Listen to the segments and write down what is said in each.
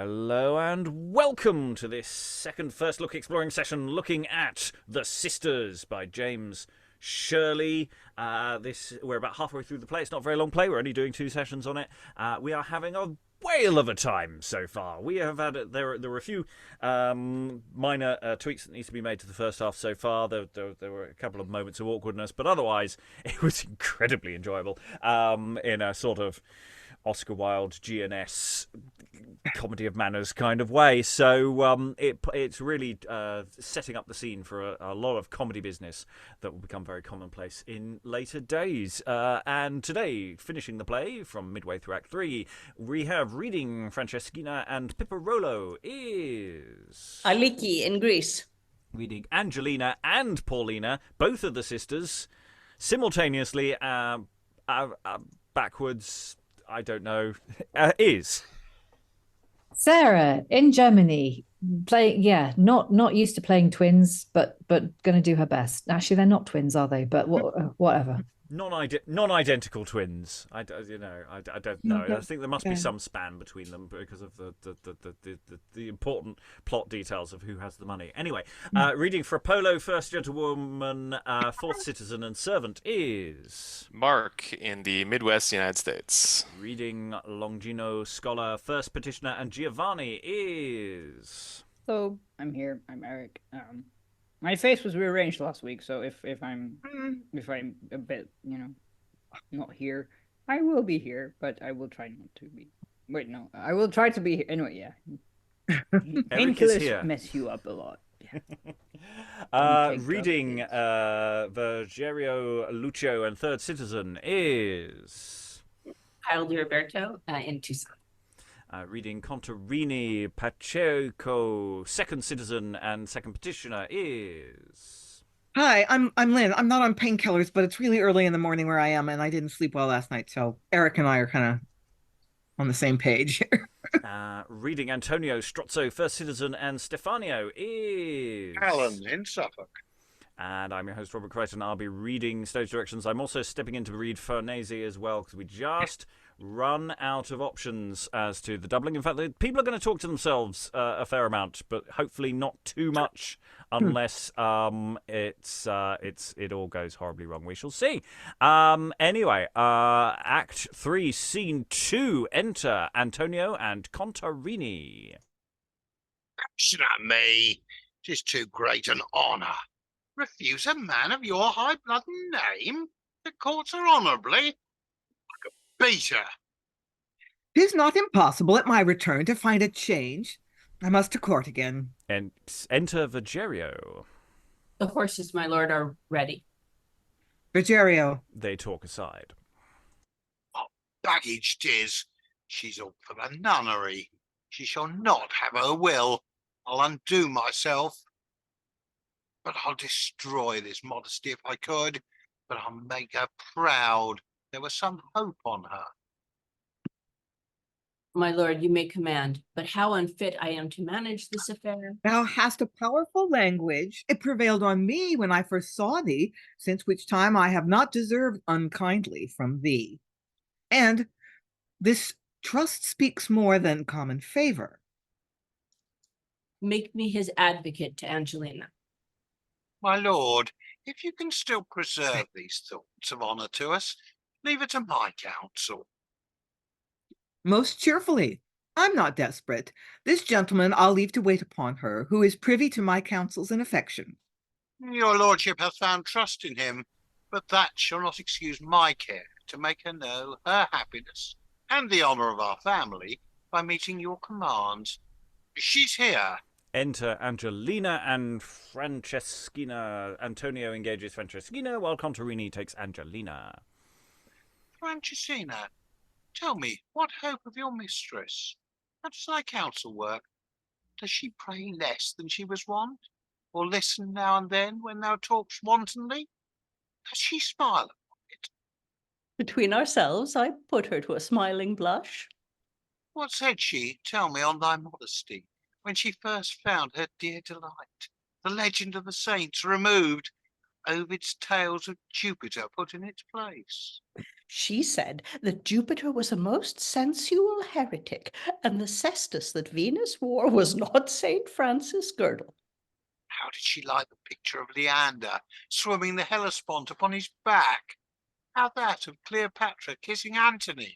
Hello and welcome to this second first look exploring session looking at The Sisters by James Shirley. We're about halfway through the play. It's not a very long play. We're only doing 2 sessions on it. We are having a whale of a time so far. We have had there were a few minor tweaks that need to be made to the first half so far. There were a couple of moments of awkwardness, but otherwise it was incredibly enjoyable in a sort of Oscar Wilde GNS comedy of manners kind of way. So it's really setting up the scene for a lot of comedy business that will become very commonplace in later days. And today, finishing the play from midway through Act 3, we have reading Francescina and Piperollo is Aliki in Greece. Reading Angellina and Paulina, both of the sisters, simultaneously backwards. I don't know. Is Sarah in Germany playing? Not used to playing twins, but going to do her best. Actually, they're not twins, are they? But whatever. Non-identical twins. I don't know. I think there must be some span between them because of the important plot details of who has the money. Anyway, reading Frapolo, First Gentlewoman, Fourth Citizen and Servant is Mark in the Midwest United States. Reading Longino, Scholar, First Petitioner and Giovanni is. So I'm here. I'm Eric. My face was rearranged last week, so if I'm a bit, not here, I will be here, but I will try not to be. Wait, no, I will try to be here. Anyway, yeah. Painkillers mess you up a lot. Yeah. Reading Vergerio, Lucio, and Third Citizen is DiRoberto in Tucson. Reading Contarini, Pacheco, Second Citizen and Second Petitioner is. Hi, I'm Lynn. I'm not on painkillers, but it's really early in the morning where I am, and I didn't sleep well last night, so Eric and I are kind of on the same page here. Reading Antonio, Strozzo, First Citizen and Stephanio is. Alan in Suffolk. And I'm your host, Robert Crighton. I'll be reading stage directions. I'm also stepping in to read Farneze as well, because we just run out of options as to the doubling. In fact, people are going to talk to themselves a fair amount, but hopefully not too much, unless it all goes horribly wrong. We shall see. Anyway, Act 3, Scene 2. Enter Antonio and Contarini. It's not me. 'Tis too great an honour. Refuse a man of your high blood and name? The courts are honourably. I could beat her. 'Tis not impossible at my return to find a change. I must to court again. And enter Vergerio. The horses, my lord, are ready. Vergerio. They talk aside. What baggage 'tis. She's up for the nunnery. She shall not have her will. I'll undo myself. But I'll destroy this modesty if I could. But I'll make her proud. There was some hope on her. My lord, you may command, but how unfit I am to manage this affair. Thou hast a powerful language. It prevailed on me when I first saw thee, since which time I have not deserved unkindly from thee. And this trust speaks more than common favor. Make me his advocate to Angellina. My lord, if you can still preserve these thoughts of honour to us, leave it to my counsel. Most cheerfully. I'm not desperate. This gentleman I'll leave to wait upon her, who is privy to my counsels and affection. Your lordship hath found trust in him, but that shall not excuse my care to make her know her happiness and the honour of our family by meeting your commands. She's here. Enter Angellina and Francescina. Antonio engages Francescina while Contarini takes Angellina. Francescina, tell me, what hope of your mistress? How does thy counsel work? Does she pray less than she was wont? Or listen now and then when thou talkst wantonly? Does she smile upon it? Between ourselves, I put her to a smiling blush. What said she, tell me, on thy modesty, when she first found her dear delight, the legend of the saints removed, Ovid's tales of Jupiter put in its place? She said that Jupiter was a most sensual heretic, and the cestus that Venus wore was not St. Francis' girdle. How did she like the picture of Leander swimming the Hellespont upon his back? How that of Cleopatra kissing Antony?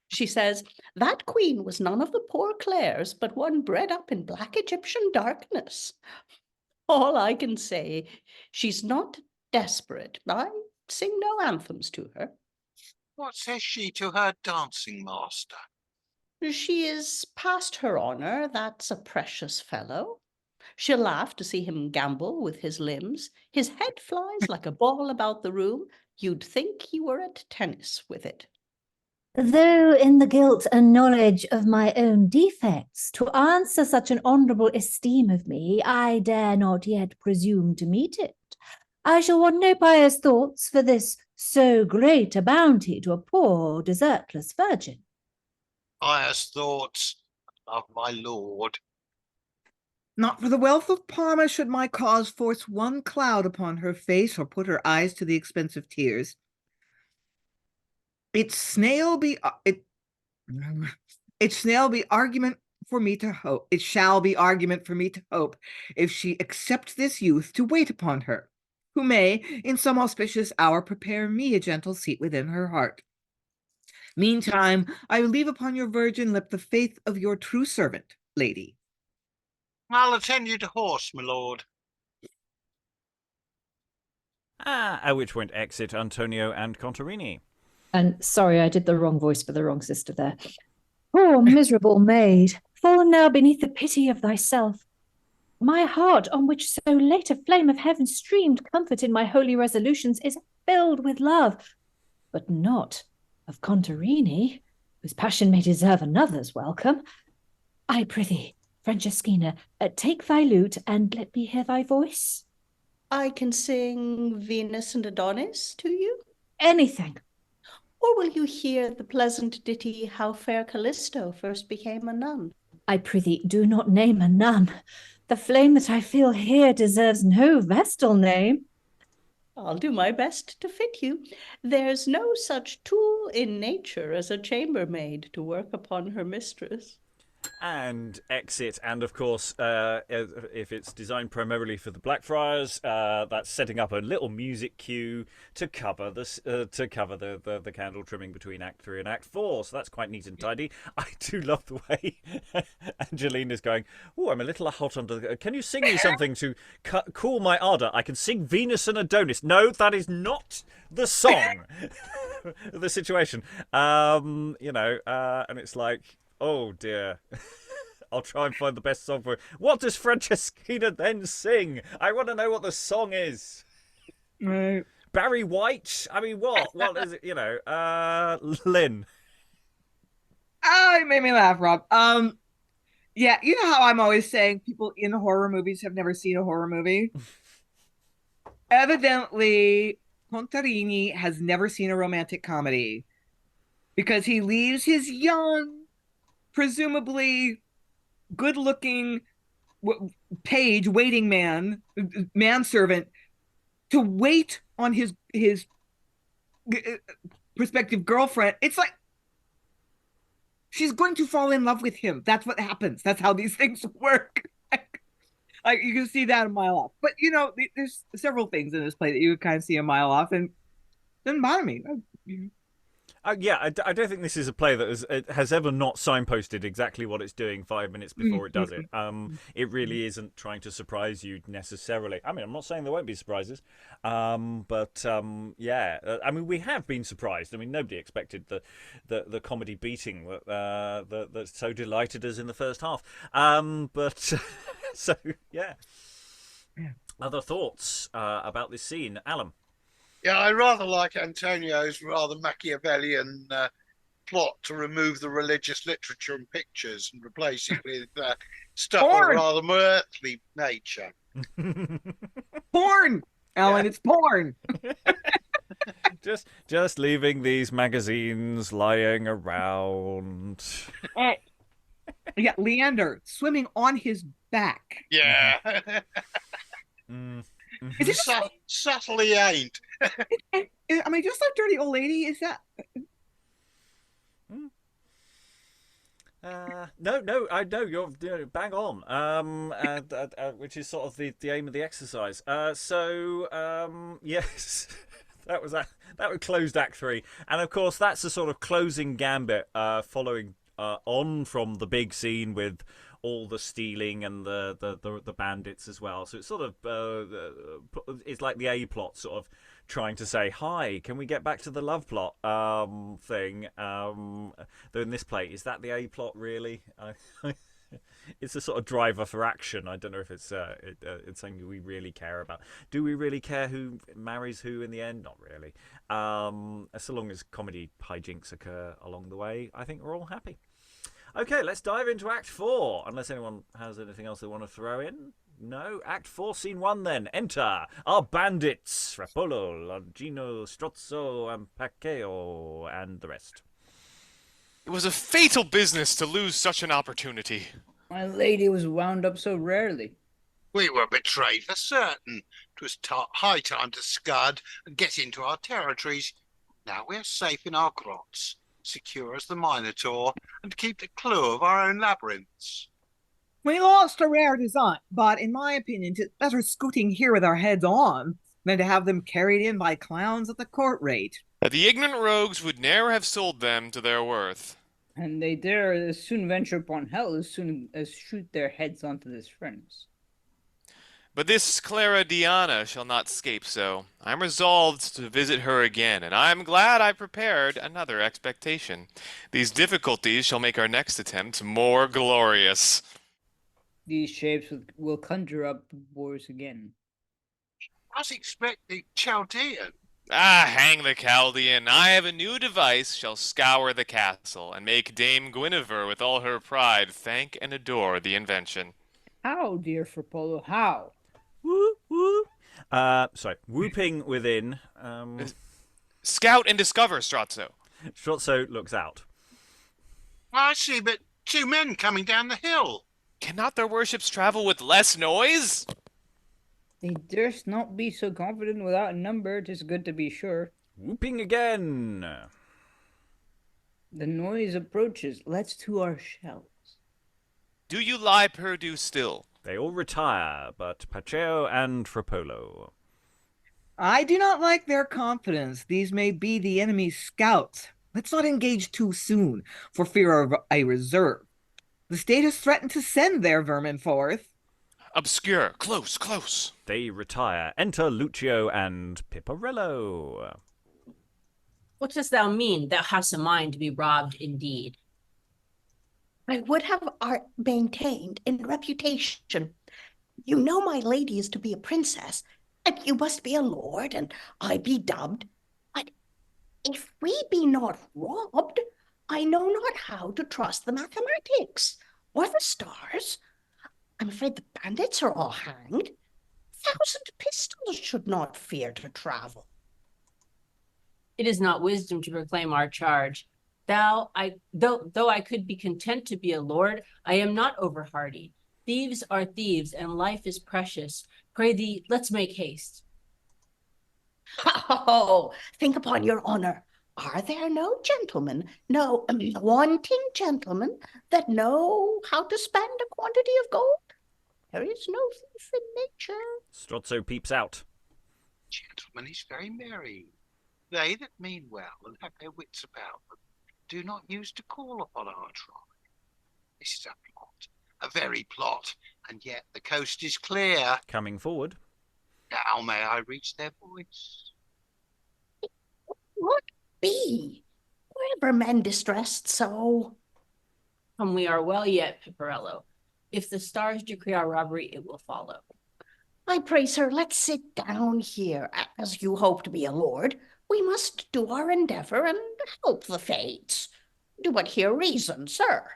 She says that queen was none of the poor Clares, but one bred up in black Egyptian darkness. All I can say, she's not desperate. I sing no anthems to her. What says she to her dancing master? She is past her honour, that's a precious fellow. She'll laugh to see him gambol with his limbs. His head flies like a ball about the room. You'd think he were at tennis with it. Though in the guilt and knowledge of my own defects, to answer such an honourable esteem of me, I dare not yet presume to meet it. I shall want no pious thoughts for this so great a bounty to a poor desertless virgin. Pious thoughts of my lord. Not for the wealth of Parma should my cause force one cloud upon her face or put her eyes to the expense of tears. It snail be argument for me to hope. It shall be argument for me to hope, if she accept this youth to wait upon her, who may in some auspicious hour prepare me a gentle seat within her heart. Meantime, I leave upon your virgin lip the faith of your true servant, lady. I'll attend you to horse, my lord. At which point exit Antonio and Contarini. And sorry, I did the wrong voice for the wrong sister there. Poor miserable maid, fallen now beneath the pity of thyself. My heart, on which so late a flame of heaven streamed comfort in my holy resolutions, is filled with love, but not of Contarini, whose passion may deserve another's welcome. I prithee, Francescina, take thy lute and let me hear thy voice. I can sing Venus and Adonis to you. Anything. Or will you hear the pleasant ditty, How Fair Callisto First Became a Nun? I prithee, do not name a nun. The flame that I feel here deserves no vestal name. I'll do my best to fit you. There's no such tool in nature as a chambermaid to work upon her mistress. And exit, and of course, if it's designed primarily for the Blackfriars, that's setting up a little music cue to cover the candle trimming between Act 3 and Act 4. So that's quite neat and tidy. I do love the way Angellina's going, oh, I'm a little hot under the... Can you sing me something to cool my ardour? I can sing Venus and Adonis. No, that is not the song. The situation. And it's like... Oh dear. I'll try and find the best song for it. What does Francescina then sing? I want to know what the song is. Right. Barry White? I mean, what? What is it? Lynn. Oh, it made me laugh, Rob. Yeah, you know how I'm always saying people in horror movies have never seen a horror movie? Evidently, Contarini has never seen a romantic comedy because he leaves his young, presumably good-looking page, waiting manservant, to wait on his prospective girlfriend. It's like she's going to fall in love with him. That's what happens. That's how these things work. Like you can see that a mile off. But there's several things in this play that you can kind of see a mile off, and it doesn't bother me. I don't think this is a play that has ever not signposted exactly what it's doing 5 minutes before it does it. It really isn't trying to surprise you necessarily. I mean, I'm not saying there won't be surprises, but we have been surprised. I mean, nobody expected the comedy beating that so delighted us in the first half. Other thoughts about this scene, Alan? Yeah, I rather like Antonio's rather Machiavellian plot to remove the religious literature and pictures and replace it with stuff of a rather more earthly nature. Porn, Alan, it's porn. just leaving these magazines lying around. Yeah, Leander swimming on his back. Yeah. Is it Subtly ain't. Is Am I just a dirty old lady? Is that? No, I know you're bang on. Which is sort of the aim of the exercise. Yes, that was closed Act 3, and of course that's the sort of closing gambit, following on from the big scene with all the stealing and the bandits as well. So it's sort of it's like the A plot sort of trying to say, hi, can we get back to the love plot thing? Though in this play, is that the A plot really? It's a sort of driver for action. I don't know if it's something we really care about. Do we really care who marries who in the end? Not really. So long as comedy hijinks occur along the way, I think we're all happy. Okay, let's dive into Act 4, unless anyone has anything else they want to throw in. No? Act 4, Scene 1 then. Enter our bandits, Frapolo, Longino, Strozzo, and Pacheco, and the rest. It was a fatal business to lose such an opportunity. My lady was wound up so rarely. We were betrayed for certain. 'Twas high time to scud and get into our territories. Now we're safe in our grots, secure as the Minotaur, and keep the clue of our own labyrinths. We lost a rare design, but in my opinion, it's better scooting here with our heads on than to have them carried in by clowns at the court rate. The ignorant rogues would ne'er have sold them to their worth. And they dare as soon venture upon hell as soon as shoot their heads onto this furnace. But this Clara Diana shall not scape so. I'm resolved to visit her again, and I'm glad I prepared another expectation. These difficulties shall make our next attempt more glorious. These shapes will conjure up wars again. I was expecting Chaldean. Ah, hang the Chaldean. I have a new device shall scour the castle, and make Dame Guinevere with all her pride thank and adore the invention. How, dear Frapolo, how? Woo, woo. Sorry, whooping within. Scout and discover, Strozzo. Strozzo looks out. I see but 2 men coming down the hill. Cannot their worships travel with less noise? They durst not be so confident without a number, 'tis good to be sure. Whooping again. The noise approaches, let's to our shells. Do you lie perdu still? They all retire, but Pacheco and Frapolo. I do not like their confidence. These may be the enemy's scouts. Let's not engage too soon, for fear of a reserve. The state has threatened to send their vermin forth. Obscure, close, close. They retire. Enter Lucio and Piperollo. What dost thou mean? Thou hast a mind to be robbed indeed. I would have art maintained in reputation. You know my lady is to be a princess, and you must be a lord, and I be dubbed. But if we be not robbed, I know not how to trust the mathematics or the stars. I'm afraid the bandits are all hanged. 1,000 pistols should not fear to travel. It is not wisdom to proclaim our charge. Though I could be content to be a lord, I am not over hardy. Thieves are thieves, and life is precious. Pray thee, let's make haste. Oh, think upon your honor. Are there no gentlemen, no wanting gentlemen that know how to spend a quantity of gold? There is no thief in nature. Strozzo peeps out. Gentlemen is very merry. They that mean well and have their wits about them do not use to call upon our tribe. This is a plot, a very plot, and yet the coast is clear. Coming forward. Now may I reach their voice? What be? Were men distressed so? Come, we are well yet, Piperollo. If the stars decree our robbery, it will follow. I pray, sir, let's sit down here. As you hope to be a lord, we must do our endeavour and help the fates. Do but hear reason, sir.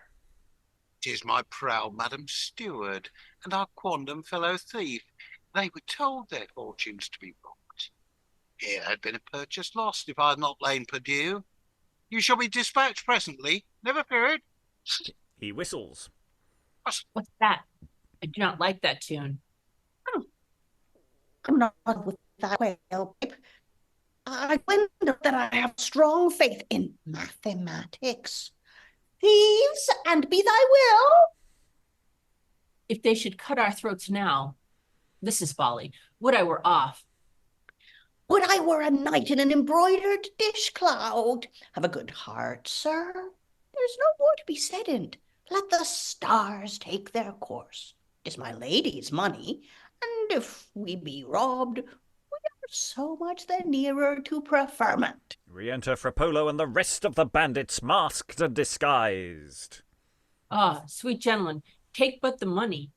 'Tis my proud Madam Steward and our quondam fellow thief. They were told their fortunes to be robbed. Here had been a purchase lost if I had not lain perdue. You shall be dispatched presently, never fear it. He whistles. What's that? I do not like that tune. I'm not with that whale. I wonder that I have strong faith in mathematics. Thieves, and be thy will. If they should cut our throats now, this is folly. Would I were off. Would I were a knight in an embroidered dish cloud. Have a good heart, sir. There's no more to be said in't. Let the stars take their course. 'Tis my lady's money, and if we be robbed, we are so much the nearer to preferment. Re-enter Frapolo and the rest of the bandits, masked and disguised. Ah, sweet gentlemen, take but the money.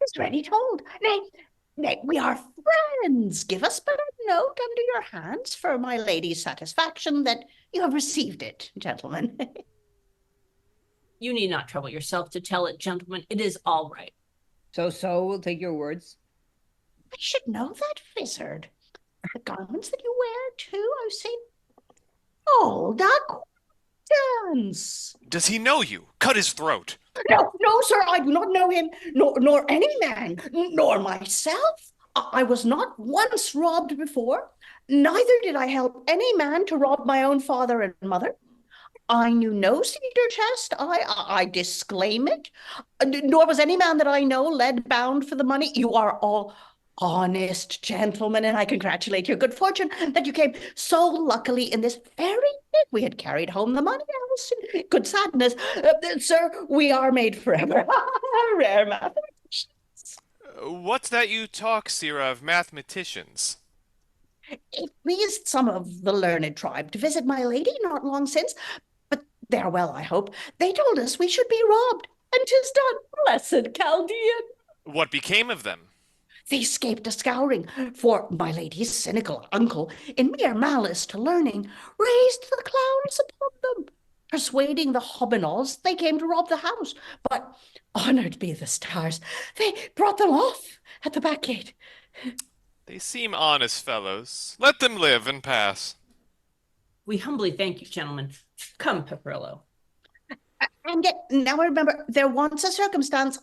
Is ready told. Nay, we are friends. Give us but a note under your hands for my lady's satisfaction that you have received it, gentlemen. You need not trouble yourself to tell it, gentlemen. It is all right. So we'll take your words. I should know that, Fizzard. The garments that you wear, too, I've seen. Old acquaintance. Does he know you? Cut his throat. No, sir, I do not know him, nor any man, nor myself. I was not once robbed before. Neither did I help any man to rob my own father and mother. I knew no cedar chest. I disclaim it. Nor was any man that I know led bound for the money. You are all honest gentlemen, and I congratulate your good fortune that you came so luckily in this very nick. We had carried home the money else. Good sadness. Sir, we are made forever. Rare mathematicians. What's that you talk, Sirrah, of mathematicians? It pleased some of the learned tribe to visit my lady not long since, but they are well, I hope. They told us we should be robbed, and 'tis done. Blessed Chaldean. What became of them? They escaped a scouring, for my lady's cynical uncle, in mere malice to learning, raised the clouds upon them. Persuading the Hobbinalls, they came to rob the house, but honoured be the stars, they brought them off at the back gate. They seem honest fellows. Let them live and pass. We humbly thank you, gentlemen. Come, Piperollo. And yet, now I remember, there wants a circumstance.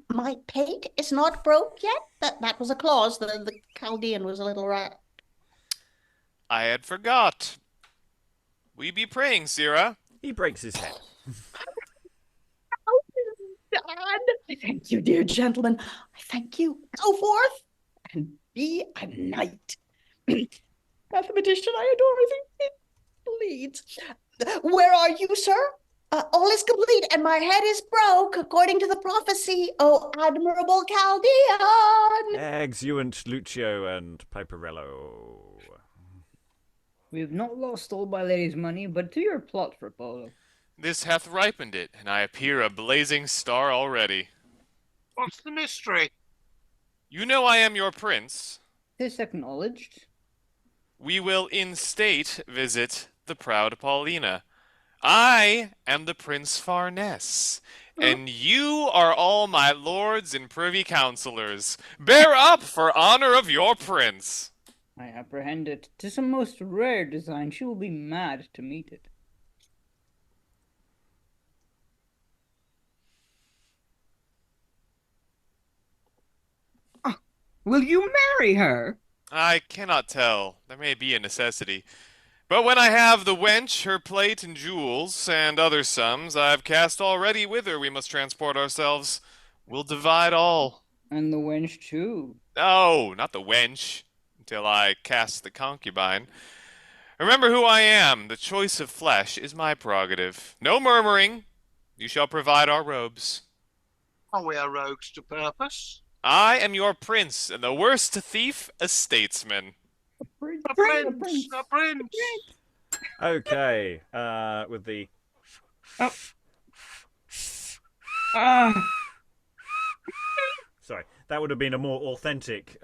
My pate is not broke yet. That was a clause. The Chaldean was a little rat. I had forgot. We be praying, Sirrah. He breaks his head. Oh, God. I thank you, dear gentlemen. I thank you. Go forth and be a knight. Mathematician, I adore you. It bleeds. Where are you, sir? All is complete, and my head is broke, according to the prophecy, O admirable Chaldean. Exeunt Lucio and Piperollo. We have not lost all my lady's money, but to your plot, Frapolo. This hath ripened it, and I appear a blazing star already. What's the mystery? You know I am your prince. This acknowledged. We will in state visit the proud Paulina. I am the Prince Farneze, and you are all my lords and privy councillors. Bear up for honor of your prince. I apprehend it. 'Tis a most rare design. She will be mad to meet it. Will you marry her? I cannot tell. There may be a necessity. But when I have the wench, her plate and jewels, and other sums I've cast already whither we must transport ourselves, we'll divide all. And the wench, too. No, not the wench, until I cast the concubine. Remember who I am. The choice of flesh is my prerogative. No murmuring. You shall provide our robes. Are we rogues to purpose? I am your prince, and the worst thief, a statesman. A prince! Okay, with the... Sorry, that would have been a more authentic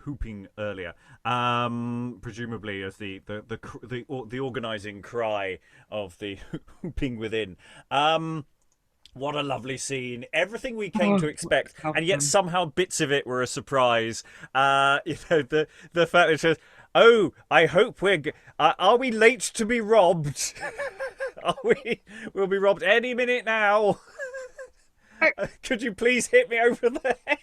whooping earlier. Presumably as the organising cry of the whooping within. What a lovely scene. Everything we came to expect, and yet somehow bits of it were a surprise. The fact that it says, "Oh, I hope are we late to be robbed? We'll be robbed any minute now. Could you please hit me over the head?"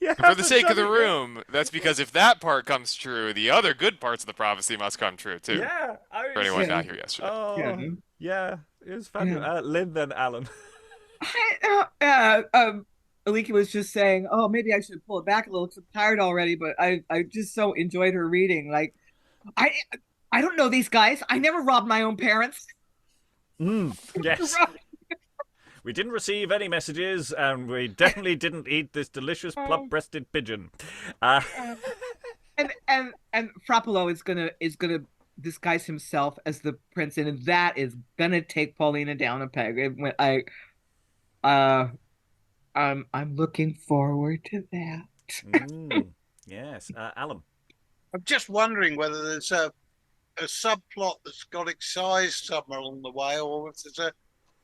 Yeah, And for the sake of the room, that's because if that part comes true, the other good parts of the prophecy must come true too. Yeah. For anyone Yeah. not here yesterday. Oh, yeah. It was fabulous. Yeah. Lynn, then Alan. Aliki was just saying, "Oh, maybe I should pull it back a little because I'm tired already." But I just so enjoyed her reading. Like, I I don't know these guys. I never robbed my own parents. Yes. We didn't receive any messages, and we definitely didn't eat this delicious plump-breasted pigeon. And Frapolo is gonna disguise himself as the prince, and that is gonna take Paulina down a peg. I'm looking forward to that. Yes, Alan. I'm just wondering whether there's a subplot that's got excised somewhere along the way, or if there's a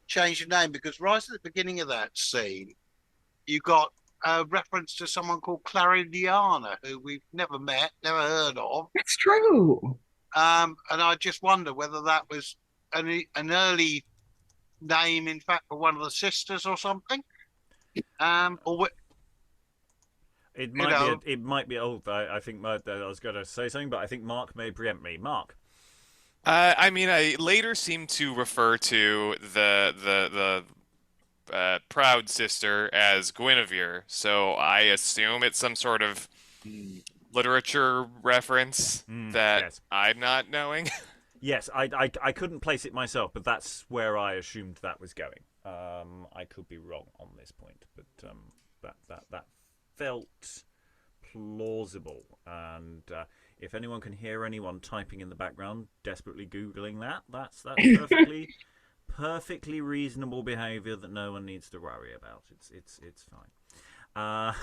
change of name. Because right at the beginning of that scene, you got a reference to someone called Claridiana, who we've never met, never heard of. That's true. And I just wonder whether that was an early name, in fact, for one of the sisters or something. Or It might be old. I think I was going to say something, but I think Mark may preempt me. Mark. I mean, I later seem to refer to the proud sister as Guinevere, so I assume it's some sort of literature reference that yes. I'm not knowing. Yes, I couldn't place it myself, but that's where I assumed that was going. I could be wrong on this point, but that felt plausible. And if anyone can hear anyone typing in the background, desperately googling that's perfectly reasonable behaviour that no one needs to worry about. It's fine.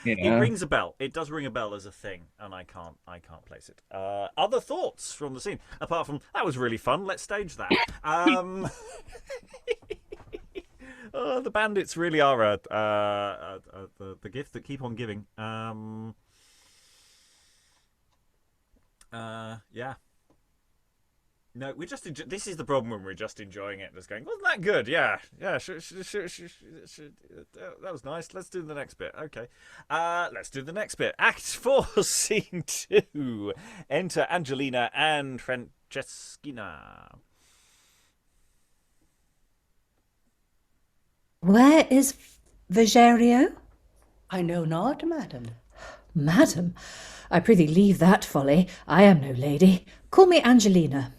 It rings a bell. It does ring a bell as a thing, and I can't place it. Other thoughts from the scene, apart from that was really fun. Let's stage that. The bandits really are the gift that keep on giving. Yeah. No, this is the problem when we're just enjoying it, just going, wasn't that good? Yeah. That was nice. Let's do the next bit. Okay. Let's do the next bit. Act 4, Scene 2. Enter Angellina and Francescina. Where is Vergerio? I know not, madam. Madam, I prithee leave that folly. I am no lady. Call me Angellina.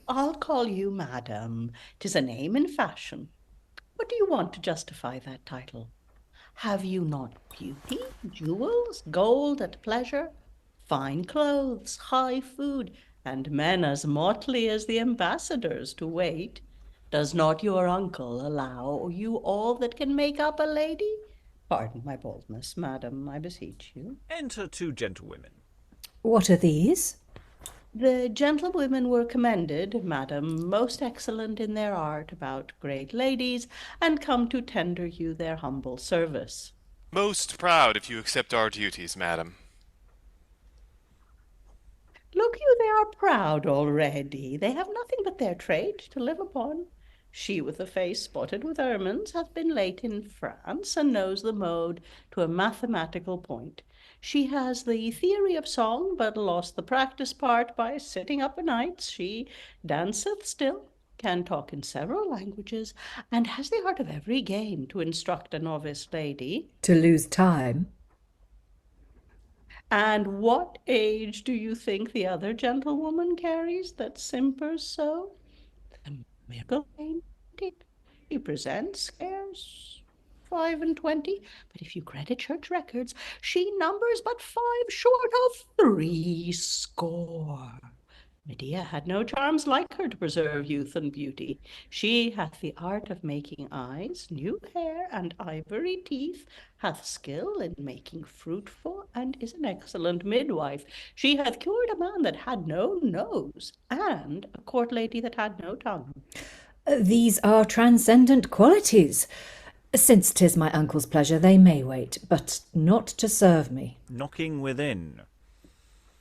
I'll call you madam. 'Tis a name in fashion. What do you want to justify that title? Have you not beauty, jewels, gold at pleasure, fine clothes, high food, and men as motley as the ambassadors to wait? Does not your uncle allow you all that can make up a lady? Pardon my boldness, madam, I beseech you. Enter 2 gentlewomen. What are these? The gentlewomen were commended, madam, most excellent in their art about great ladies, and come to tender you their humble service. Most proud if you accept our duties, madam. Look you, they are proud already. They have nothing but their trade to live upon. She with a face spotted with ermines hath been late in France, and knows the mode to a mathematical point. She has the theory of song, but lost the practice part by sitting up o' nights. She danceth still, can talk in several languages, and has the art of every game to instruct a novice lady. To lose time? And what age do you think the other gentlewoman carries that simpers so? The miracle painted. He presents scarce 25, but if you credit church records, she numbers but 5 short of 60. Medea had no charms like her to preserve youth and beauty. She hath the art of making eyes, new hair, and ivory teeth, hath skill in making fruitful, and is an excellent midwife. She hath cured a man that had no nose, and a court lady that had no tongue. These are transcendent qualities. Since 'tis my uncle's pleasure, they may wait, but not to serve me. Knocking within.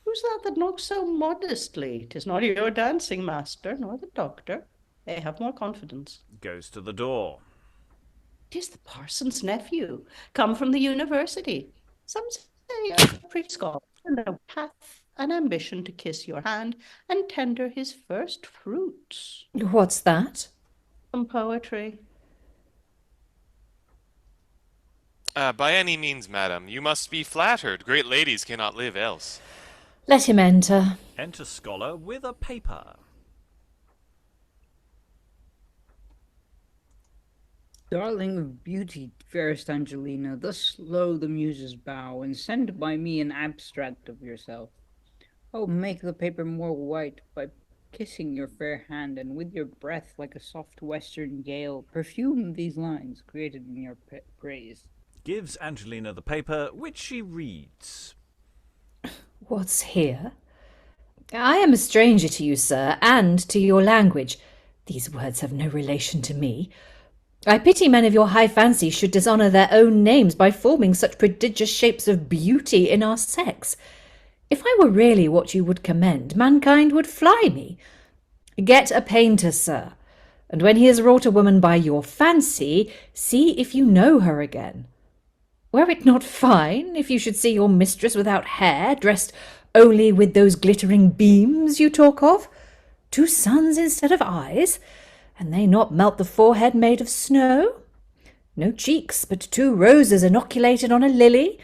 Who's that knocks so modestly? 'Tis not your dancing master, nor the doctor. They have more confidence. Goes to the door. 'Tis the parson's nephew, come from the university. Some say a pretty scholar, and hath an ambition to kiss your hand and tender his first fruits. What's that? Some poetry. By any means, madam, you must be flattered. Great ladies cannot live else. Let him enter. Enter scholar with a paper. Darling of beauty, fairest Angellina, thus low the muses bow, and send by me an abstract of yourself. Oh, make the paper more white by kissing your fair hand, and with your breath like a soft western gale, perfume these lines created in your praise. Gives Angellina the paper, which she reads. What's here? I am a stranger to you, sir, and to your language. These words have no relation to me. I pity men of your high fancy should dishonour their own names by forming such prodigious shapes of beauty in our sex. If I were really what you would commend, mankind would fly me. Get a painter, sir, and when he has wrought a woman by your fancy, see if you know her again. Were it not fine if you should see your mistress without hair, dressed only with those glittering beams you talk of? 2 suns instead of eyes, and they not melt the forehead made of snow? No cheeks, but 2 roses inoculated on a lily,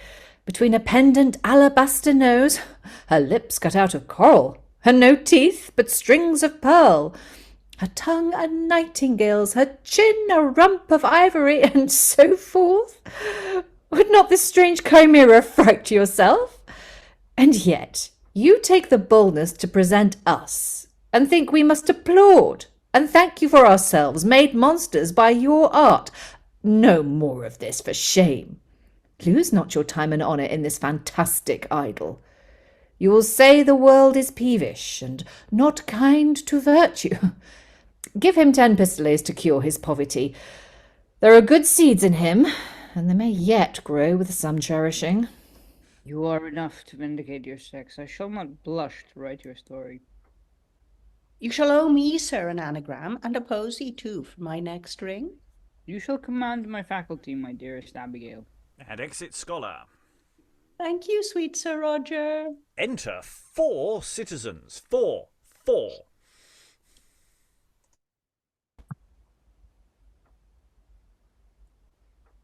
between a pendant alabaster nose, her lips cut out of coral, and no teeth, but strings of pearl, her tongue a nightingale's, her chin a rump of ivory, and so forth. Would not this strange chimera fright yourself? And yet you take the boldness to present us, and think we must applaud, and thank you for ourselves, made monsters by your art. No more of this, for shame. Lose not your time and honour in this fantastic idol. You will say the world is peevish, and not kind to virtue. Give him 10 pistoles to cure his poverty. There are good seeds in him, and they may yet grow with some cherishing. You are enough to vindicate your sex. I shall not blush to write your story. You shall owe me, sir, an anagram, and a posy too for my next ring. You shall command my faculty, my dearest Abigail. And exit scholar. Thank you, sweet Sir Roger. Enter 4 citizens. 4.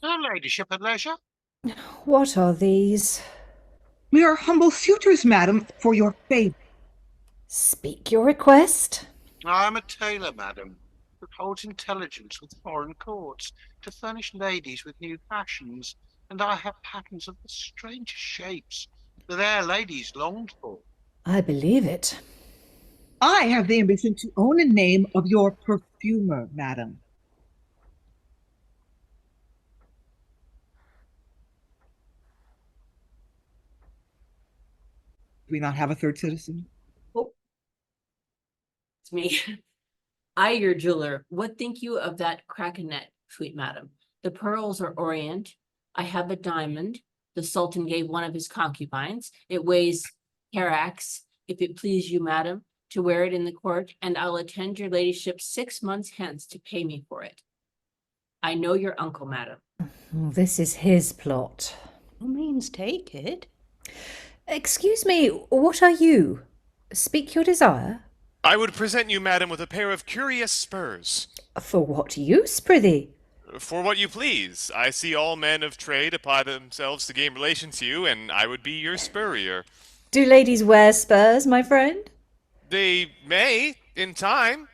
Her ladyship at leisure? What are these? We are humble suitors, madam, for your favour. Speak your request. I am a tailor, madam, that holds intelligence with foreign courts to furnish ladies with new fashions, and I have patterns of the strangest shapes that their ladies longed for. I believe it. I have the ambition to own a name of your perfumer, madam. Do we not have a third citizen? It's me. I, your jeweler, what think you of that craconet, sweet madam? The pearls are orient. I have a diamond. The Sultan gave one of his concubines. It weighs caracks, if it please you, madam, to wear it in the court, and I'll attend your ladyship 6 months hence to pay me for it. I know your uncle, madam. This is his plot. No means take it. Excuse me, what are you? Speak your desire. I would present you, madam, with a pair of curious spurs. For what use, prithee? For what you please. I see all men of trade apply themselves to gain relation to you, and I would be your spurrier. Do ladies wear spurs, my friend? They may, in time.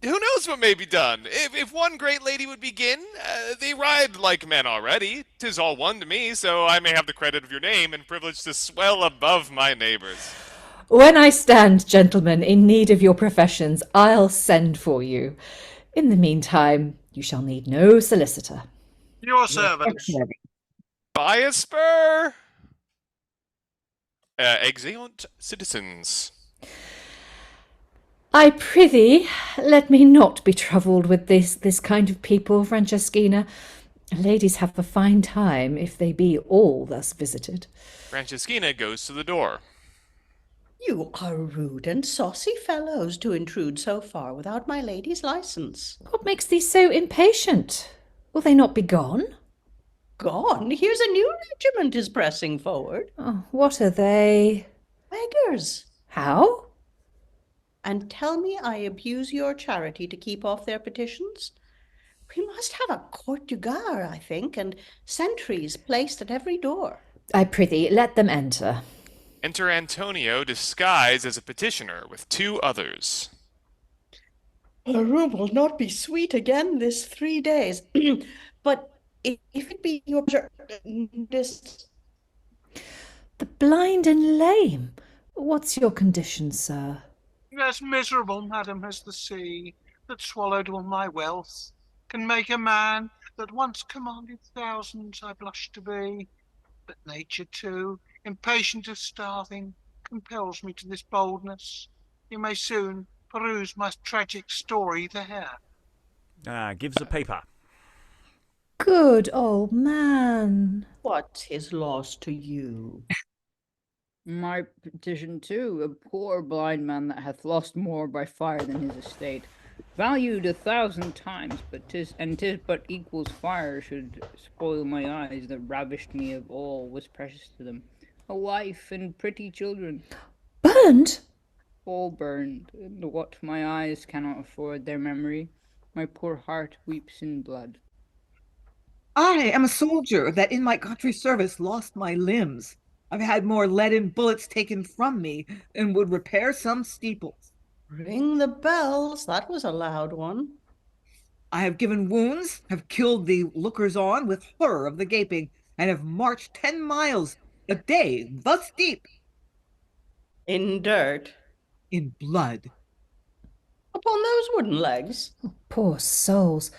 Who knows what may be done? If one great lady would begin, they ride like men already. 'Tis all one to me, so I may have the credit of your name and privilege to swell above my neighbors. When I stand, gentlemen, in need of your professions, I'll send for you. In the meantime, you shall need no solicitor. Your servants. Buy a spur! Exeunt citizens. I prithee, let me not be troubled with this kind of people, Francescina. Ladies have a fine time if they be all thus visited. Francescina goes to the door. You are rude and saucy fellows to intrude so far without my lady's license. What makes thee so impatient? Will they not be gone? Gone? Here's a new regiment is pressing forward. Oh, what are they? Beggars. How? And tell me I abuse your charity to keep off their petitions? We must have a court du gard, I think, and sentries placed at every door. I prithee, let them enter. Enter Antonio disguised as a petitioner with 2 others. The room will not be sweet again this 3 days. But if it be your pleasure, this... The blind and lame. What's your condition, sir? As miserable, madam, as the sea that swallowed all my wealth, can make a man that once commanded thousands I blush to be. But nature, too, impatient of starving, compels me to this boldness. You may soon peruse my tragic story there. Gives a paper. Good old man. What is lost to you? My petition too, a poor blind man that hath lost more by fire than his estate, valued 1,000 times, but 'tis but equals fire should spoil my eyes that ravished me of all was precious to them, a wife and pretty children. Burned? All burned, and what my eyes cannot afford their memory, my poor heart weeps in blood. I am a soldier that in my country's service lost my limbs. I've had more leaden bullets taken from me than would repair some steeples. Ring the bells, that was a loud one. I have given wounds, have killed the lookers-on with horror of the gaping, and have marched 10 miles a day, thus deep. In dirt. In blood. Upon those wooden legs. Poor souls.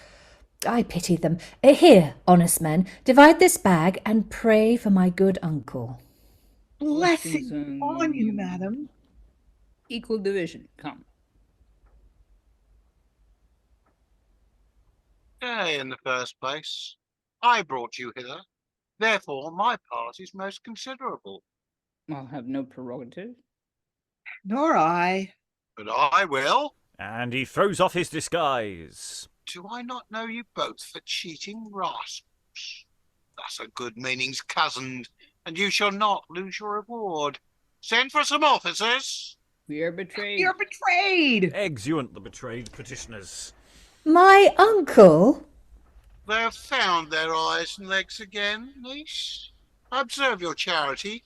I pity them. Here, honest men, divide this bag and pray for my good uncle. Blessings on you, madam. Equal division, come. In the first place, I brought you hither. Therefore, my part is most considerable. I'll have no prerogative. Nor I. But I will. And he throws off his disguise. Do I not know you both for cheating rascals? That's a good meaning's cousin, and you shall not lose your reward. Send for some officers. We are betrayed. You're betrayed. Exeunt the betrayed petitioners. My uncle? They have found their eyes and legs again, niece. I observe your charity,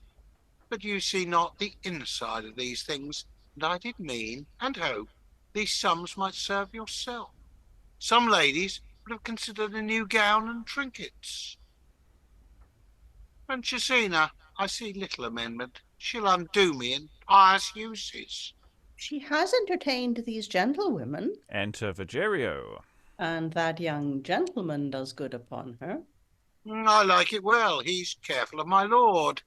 but you see not the inside of these things, and I did mean and hope these sums might serve yourself. Some ladies would have considered a new gown and trinkets. Francescina, I see little amendment. She'll undo me in pious uses. She has entertained these gentlewomen, Enter Vergerio. and that young gentleman does good upon her. I like it well. He's careful of my lord,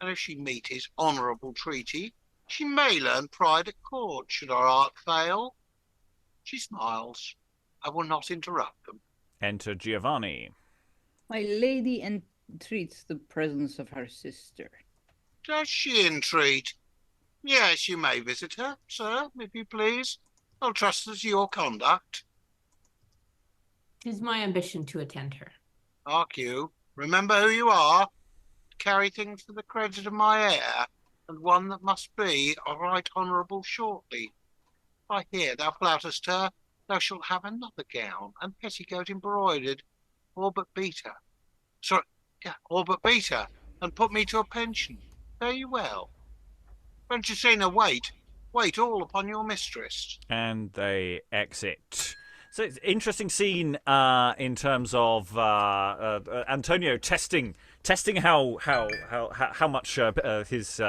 and if she meet his honourable treaty, she may learn pride at court, should our art fail. She smiles. I will not interrupt them. Enter Giovanni. My lady entreats the presence of her sister. Does she entreat? Yes, you may visit her, sir, if you please. I'll trust her to your conduct. 'Tis my ambition to attend her. Hark you, remember who you are. Carry things for the credit of my heir, and one that must be a right honourable shortly. If I hear thou floutest her, thou shalt have another gown and petticoat embroidered, all but beat her. All but beat her, and put me to a pension. Fare you well. Francescina, wait all upon your mistress. And they exit. So it's an interesting scene in terms of Antonio testing how much his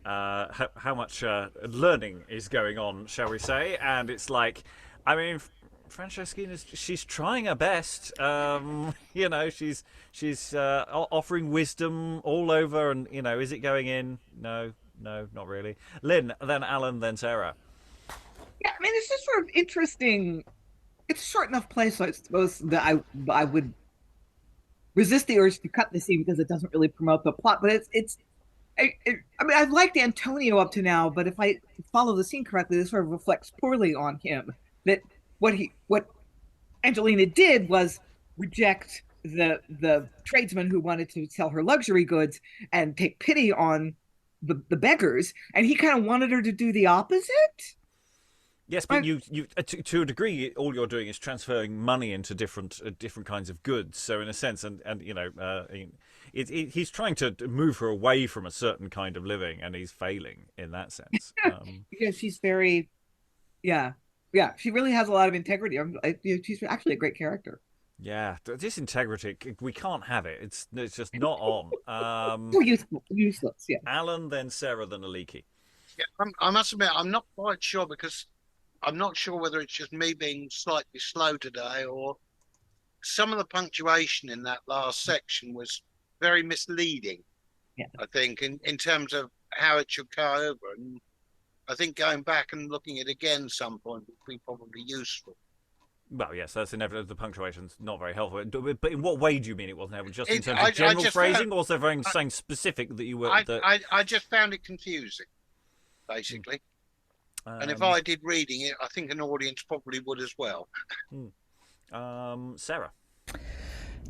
how much learning is going on, shall we say? And it's like, I mean, Francescina, she's trying her best. You know, she's offering wisdom all over, and you know, is it going in? No, not really. Lynn, then Alan, then Sarah. Yeah, I mean, it's just sort of interesting. It's a short enough play, so I suppose that I would resist the urge to cut the scene because it doesn't really promote the plot. But I mean, I've liked Antonio up to now, but if I follow the scene correctly, this sort of reflects poorly on him. That what Angellina did was reject the tradesman who wanted to sell her luxury goods and take pity on the beggars, and he kind of wanted her to do the opposite. Yes, but you to a degree, all you're doing is transferring money into different kinds of goods. So in a sense, and he's trying to move her away from a certain kind of living, and he's failing in that sense. Yeah, she's very, yeah. She really has a lot of integrity. She's actually a great character. Yeah, this integrity, we can't have it. It's just not on. Useless. Yeah. Alan, then Sarah, then Aliki. Yeah, I must admit, I'm not quite sure because I'm not sure whether it's just me being slightly slow today or some of the punctuation in that last section was very misleading. Yeah. I think in terms of how it should go over, and I think going back and looking at it again some point would be probably useful. Well, yes, that's inevitable. The punctuation's not very helpful. But in what way do you mean it wasn't helpful? Just in terms of general phrasing, or was there something specific that you were? I just found it confusing, basically. And if I did reading it, I think an audience probably would as well. Sarah.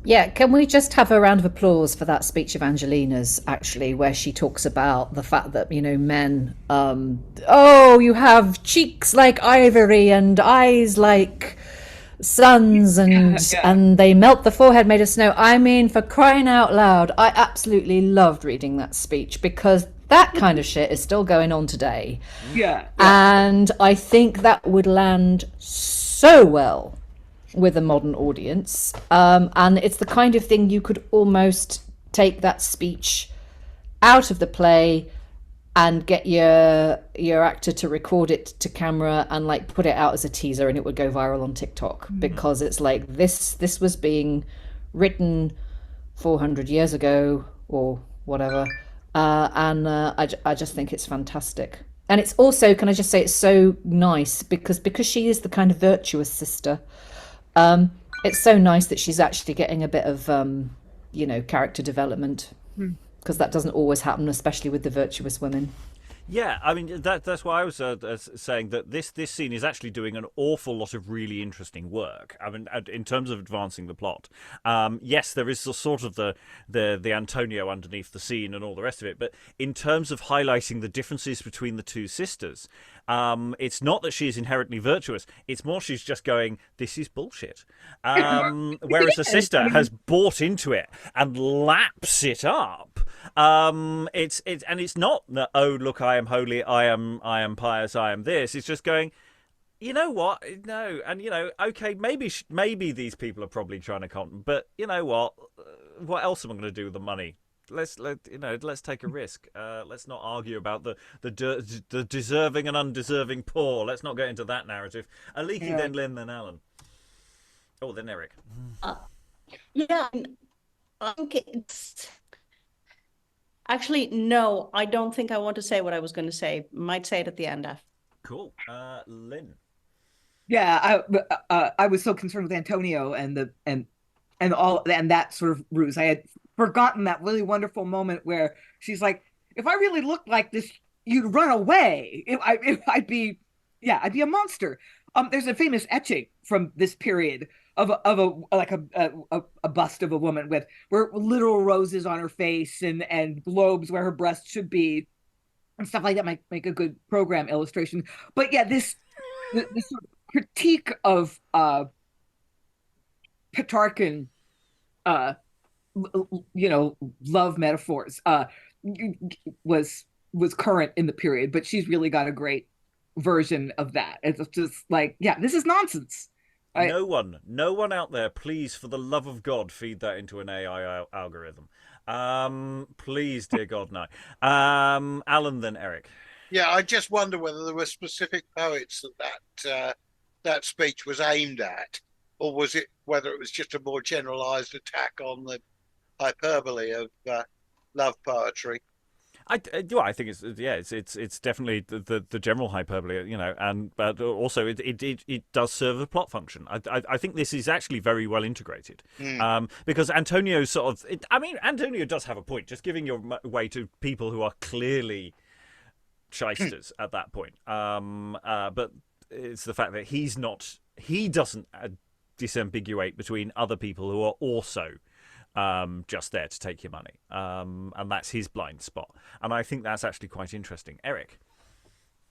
Yeah, can we just have a round of applause for that speech of Angelina's, actually, where she talks about the fact that, men, you have cheeks like ivory and eyes like suns and they melt the forehead made of snow. I mean, for crying out loud, I absolutely loved reading that speech because that kind of shit is still going on today. Yeah. And I think that would land so well with a modern audience. And it's the kind of thing you could almost take that speech out of the play and get your actor to record it to camera and put it out as a teaser, and it would go viral on TikTok because it's like this was being written 400 years ago or whatever. I just think it's fantastic. And it's also, can I just say, it's so nice because she is the kind of virtuous sister. It's so nice that she's actually getting a bit of, character development because that doesn't always happen, especially with the virtuous women. Yeah, I mean that's why I was saying that this scene is actually doing an awful lot of really interesting work. I mean, in terms of advancing the plot, yes, there is sort of the Antonio underneath the scene and all the rest of it, but in terms of highlighting the differences between the two sisters, it's not that she is inherently virtuous. It's more she's just going, this is bullshit. Whereas the sister has bought into it and laps it up. It's not that, oh look, I am holy, I am pious, I am this. It's just going, you know what? No, and okay, maybe these people are probably trying to but you know what? What else am I going to do with the money? Let's take a risk. Let's not argue about the deserving and undeserving poor. Let's not get into that narrative. Aliki, then Lynn, then Alan. Oh, then Eric. Yeah, I think it's actually no. I don't think I want to say what I was going to say. Might say it at the end. Cool. Lynn. Yeah, I was so concerned with Antonio and that sort of ruse. I had forgotten that really wonderful moment where she's like, if I really looked like this, you'd run away. I'd be a monster. There's a famous etching from this period of a bust of a woman where literal roses on her face and globes where her breast should be and stuff like that might make a good program illustration. But yeah, this sort of critique of Petrarchan love metaphors was current in the period, but she's really got a great version of that. It's just like, yeah, this is nonsense. No one out there, please, for the love of God, feed that into an AI algorithm. Please, dear God, no. Alan, then Eric. Yeah, I just wonder whether there were specific poets that speech was aimed at, or whether it was just a more generalized attack on the hyperbole of love poetry. I think it's definitely the general hyperbole, but also it does serve a plot function. I think this is actually very well integrated, because Antonio Antonio does have a point, just giving your way to people who are clearly shysters at that point. But it's the fact that he doesn't disambiguate between other people who are also just there to take your money. And that's his blind spot. And I think that's actually quite interesting. Eric?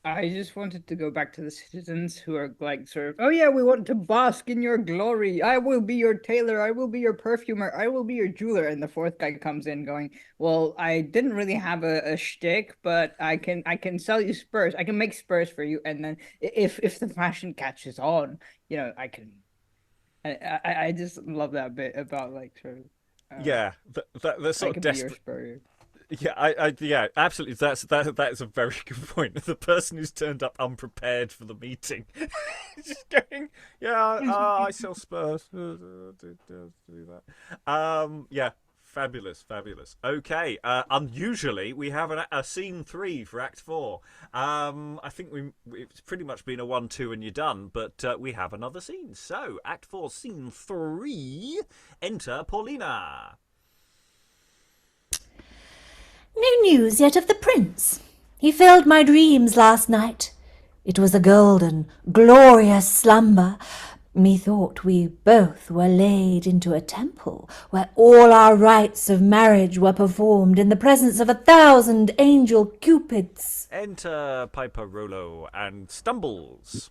I just wanted to go back to the citizens who are like sort of, oh yeah, we want to bask in your glory. I will be your tailor. I will be your perfumer. I will be your jeweler. And the fourth guy comes in going, well, I didn't really have a shtick, but I can sell you spurs. I can make spurs for you. And then if the fashion catches on, I can. I just love that bit about like sort of. Yeah, the sort of desperate. Yeah, absolutely. That's a very good point. The person who's turned up unprepared for the meeting, just going, I sell Spurs. Do that. Yeah, fabulous. Okay, unusually we have a scene 3 for Act 4. I think it's pretty much been a 1-2 and you're done, but we have another scene. So Act 4, Scene 3. Enter Paulina. No news yet of the prince. He filled my dreams last night. It was a golden, glorious slumber. Methought we both were laid into a temple where all our rites of marriage were performed in the presence of 1,000 angel cupids. Enter Piperollo and stumbles.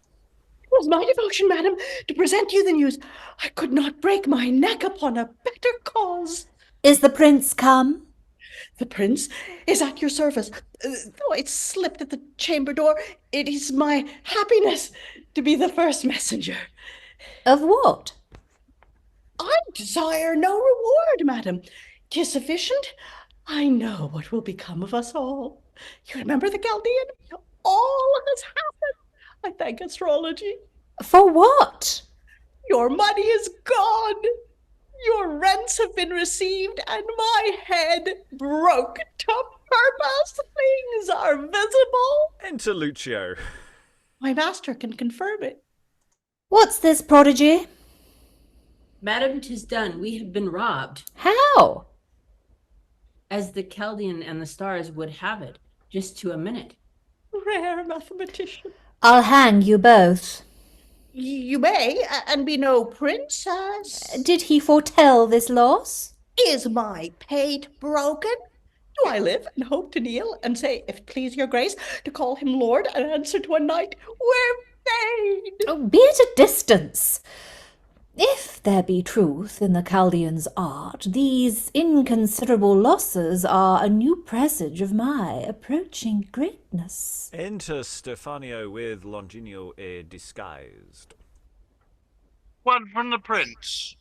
It was my devotion, madam, to present you the news. I could not break my neck upon a better cause. Is the prince come? The prince is at your service. Though it slipped at the chamber door, it is my happiness to be the first messenger. Of what? I desire no reward, madam. 'Tis sufficient. I know what will become of us all. You remember the Chaldean? All has happened. I thank astrology. For what? Your money is gone. Your rents have been received, and my head broke to purpose. Things are visible. Enter Lucio. My master can confirm it. What's this prodigy? Madam, 'tis done. We have been robbed. How? As the Chaldean and the stars would have it, just to a minute. Rare mathematician. I'll hang you both. You may, and be no princess. Did he foretell this loss? Is my pate broken? Do I live and hope to kneel and say, if it please your grace, to call him lord and answer to a knight? We're vain. Oh, be at a distance. If there be truth in the Chaldean's art, these inconsiderable losses are a new presage of my approaching greatness. Enter Stephanio with Longino disguised. One from the prince.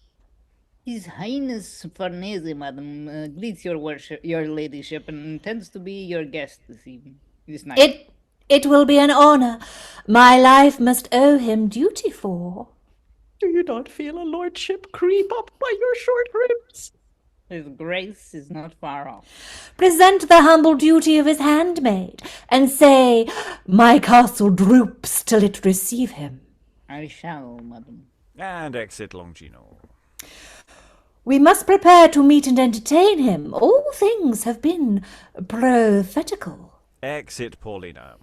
His Highness Farneze, madam, greets your worship, your ladyship, and intends to be your guest this night. It will be an honour. My life must owe him duty for. Do you not feel a lordship creep up by your short ribs? His grace is not far off. Present the humble duty of his handmaid, and say, my castle droops till it receive him. I shall, madam. And exit Longino. We must prepare to meet and entertain him. All things have been prophetical. Exit Paulina.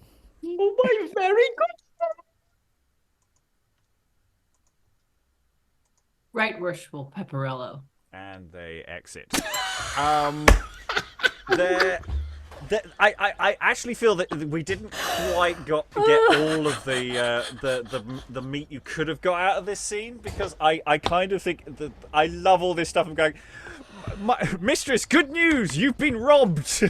Oh, my very good. Right worshipful Piperollo. And they exit. I actually feel that we didn't quite get all of the meat you could have got out of this scene, because I kind of think that I love all this stuff. I'm going, mistress, good news, you've been robbed.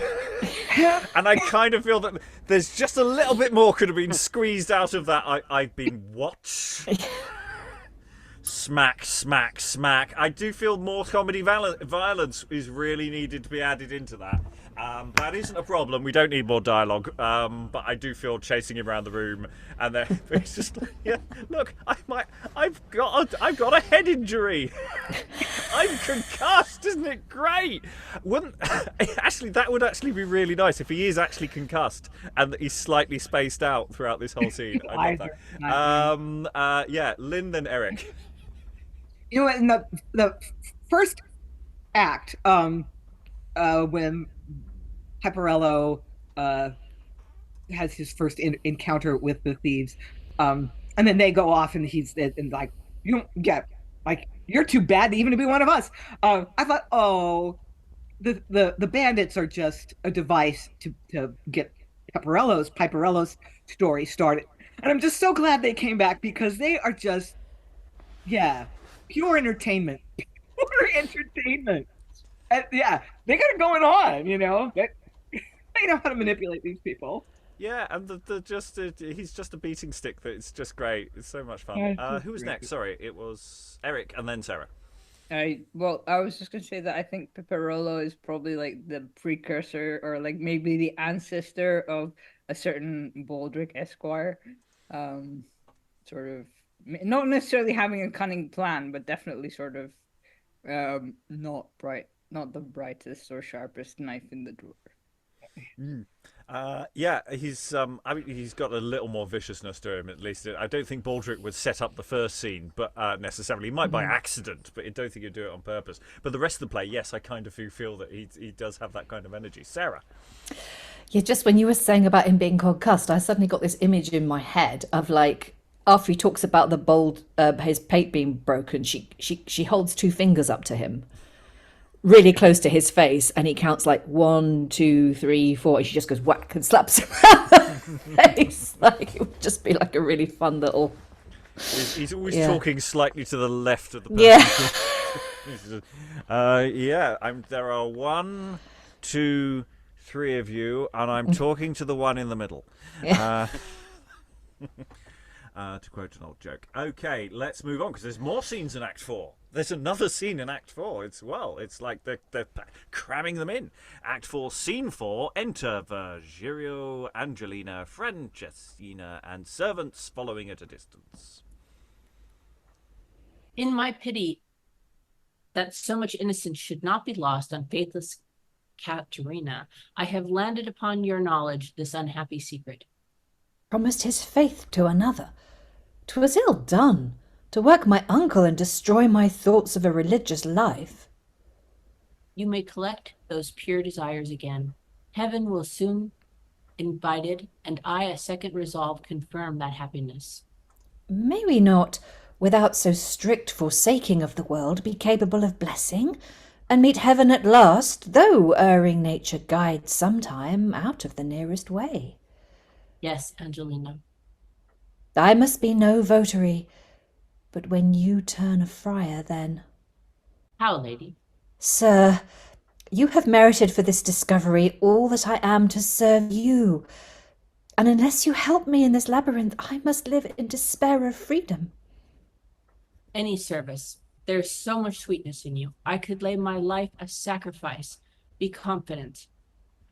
And I kind of feel that there's just a little bit more could have been squeezed out of that. I've been what? Smack, smack, smack. I do feel more comedy violence is really needed to be added into that. That isn't a problem. We don't need more dialogue. But I do feel chasing him around the room, and then it's just like, yeah, look, I've got a head injury. I'm concussed. Isn't it great? That would actually be really nice if he is actually concussed and that he's slightly spaced out throughout this whole scene. I love that. Yeah, Lynn, then Eric. You know, in the first act, when Piperollo has his first encounter with the thieves, and then they go off, and he's like, you don't get Like, you're too bad to even be one of us. I thought, oh, the bandits are just a device to get Piperollo's story started. And I'm just so glad they came back because they are just, yeah, pure entertainment. Pure entertainment. And yeah, they got it going on, they know how to manipulate these people. Yeah, and he's just a beating stick that it's just great. It's so much fun. Who was next? Sorry, it was Eric and then Sarah. I was just gonna say that I think Piperollo is probably like the precursor or like maybe the ancestor of a certain Baldric Esquire. Sort of not necessarily having a cunning plan, but definitely sort of not the brightest or sharpest knife in the drawer. Yeah, he's he's got a little more viciousness to him, at least. I don't think Baldric would set up the first scene, but necessarily. He might by accident, but I don't think he'd do it on purpose. But the rest of the play, yes, I kind of feel that he does have that kind of energy. Sarah? Yeah, just when you were saying about him being concussed, I suddenly got this image in my head of like, after he talks about his pate being broken, she holds two fingers up to him, really close to his face, and he counts like 1, 2, 3, 4, and she just goes whack and slaps him around the face. Like, it would just be like a really fun little. He's always talking slightly to the left of the person. Yeah. There are 1, 2, 3 of you, and I'm talking to the one in the middle. To quote an old joke. Okay, let's move on because there's more scenes in Act 4. There's another scene in Act 4. It's like they're cramming them in. Act 4, Scene 4. Enter Vergerio, Angellina, Francescina, and servants following at a distance. In my pity that so much innocence should not be lost on faithless Caterina, I have landed upon your knowledge this unhappy secret. Promised his faith to another. 'Twas ill done, to work my uncle and destroy my thoughts of a religious life. You may collect those pure desires again. Heaven will soon invited, and I a second resolve confirm that happiness. May we not, without so strict forsaking of the world, be capable of blessing, and meet heaven at last, though erring nature guides sometime out of the nearest way? Yes, Angellina. I must be no votary, but when you turn a friar, then. How, lady? Sir, you have merited for this discovery all that I am to serve you, and unless you help me in this labyrinth, I must live in despair of freedom. Any service. There's so much sweetness in you. I could lay my life a sacrifice. Be confident.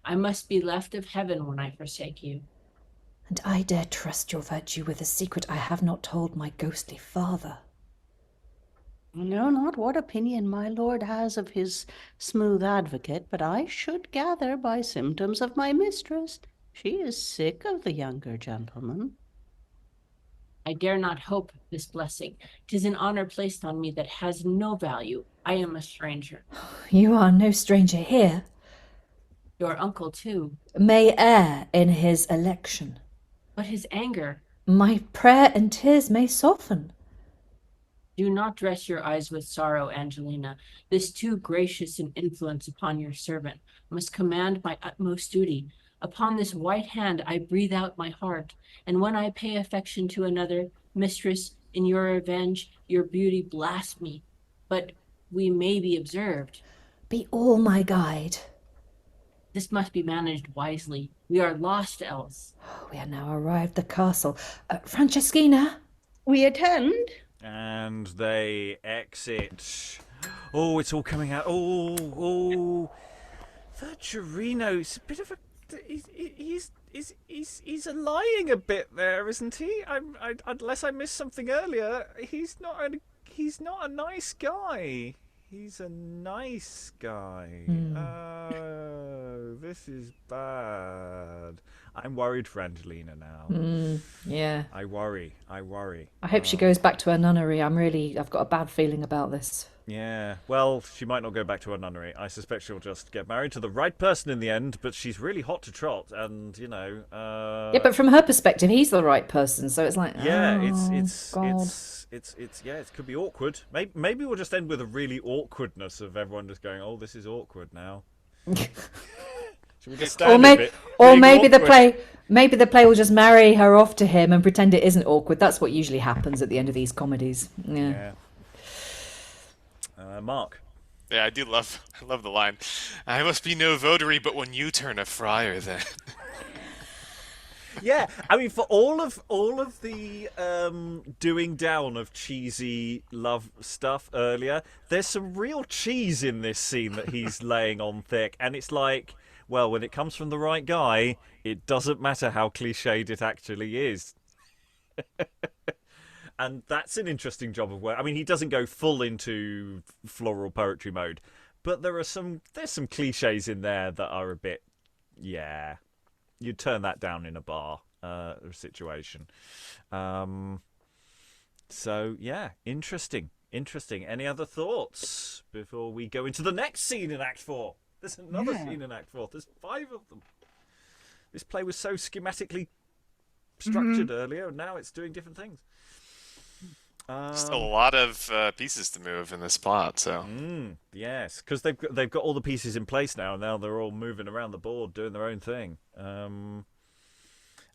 I must be left of heaven when I forsake you. And I dare trust your virtue with a secret I have not told my ghostly father. I know not what opinion my lord has of his smooth advocate, but I should gather by symptoms of my mistress she is sick of the younger gentleman. I dare not hope this blessing. 'Tis an honor placed on me that has no value. I am a stranger. You are no stranger here. Your uncle, too. May err in his election. But his anger. My prayer and tears may soften. Do not dress your eyes with sorrow, Angellina. This too gracious an influence upon your servant must command my utmost duty. Upon this white hand I breathe out my heart, and when I pay affection to another, mistress, in your revenge, your beauty blasts me. But we may be observed. Be all my guide. This must be managed wisely. We are lost else. We are now arrived at the castle. Francescina? We attend. And they exit. Oh, it's all coming out. Oh. Vergerino's a bit of a... He's lying a bit there, isn't he? Unless I missed something earlier, he's not a nice guy. He's a nice guy. Oh, this is bad. I'm worried for Angellina now. Yeah. I worry. I hope she goes back to her nunnery. I've got a bad feeling about this. Yeah, well, she might not go back to her nunnery. I suspect she'll just get married to the right person in the end, but she's really hot to trot, and, Yeah, but from her perspective, he's the right person, so it's like, yeah, God. it could be awkward. Maybe we'll just end with a really awkwardness of everyone just going, oh, this is awkward now. Should we just stand maybe the play will just marry her off to him and pretend it isn't awkward. That's what usually happens at the end of these comedies. Yeah. Mark. Yeah, I love the line. I must be no votary, but when you turn a friar, then. Yeah, I mean, for all of the doing down of cheesy love stuff earlier, there's some real cheese in this scene that he's laying on thick, and it's like, well, when it comes from the right guy, it doesn't matter how cliched it actually is. And that's an interesting job of work. I mean, he doesn't go full into floral poetry mode, but there's some cliches in there that are a bit, yeah, you'd turn that down in a bar situation. So yeah, interesting. Any other thoughts before we go into the next scene in Act 4? There's another scene in Act 4. There's 5 of them. This play was so schematically structured earlier, and now it's doing different things. Still a lot of pieces to move in this plot, so. Yes, because they've got all the pieces in place now. Now they're all moving around the board, doing their own thing.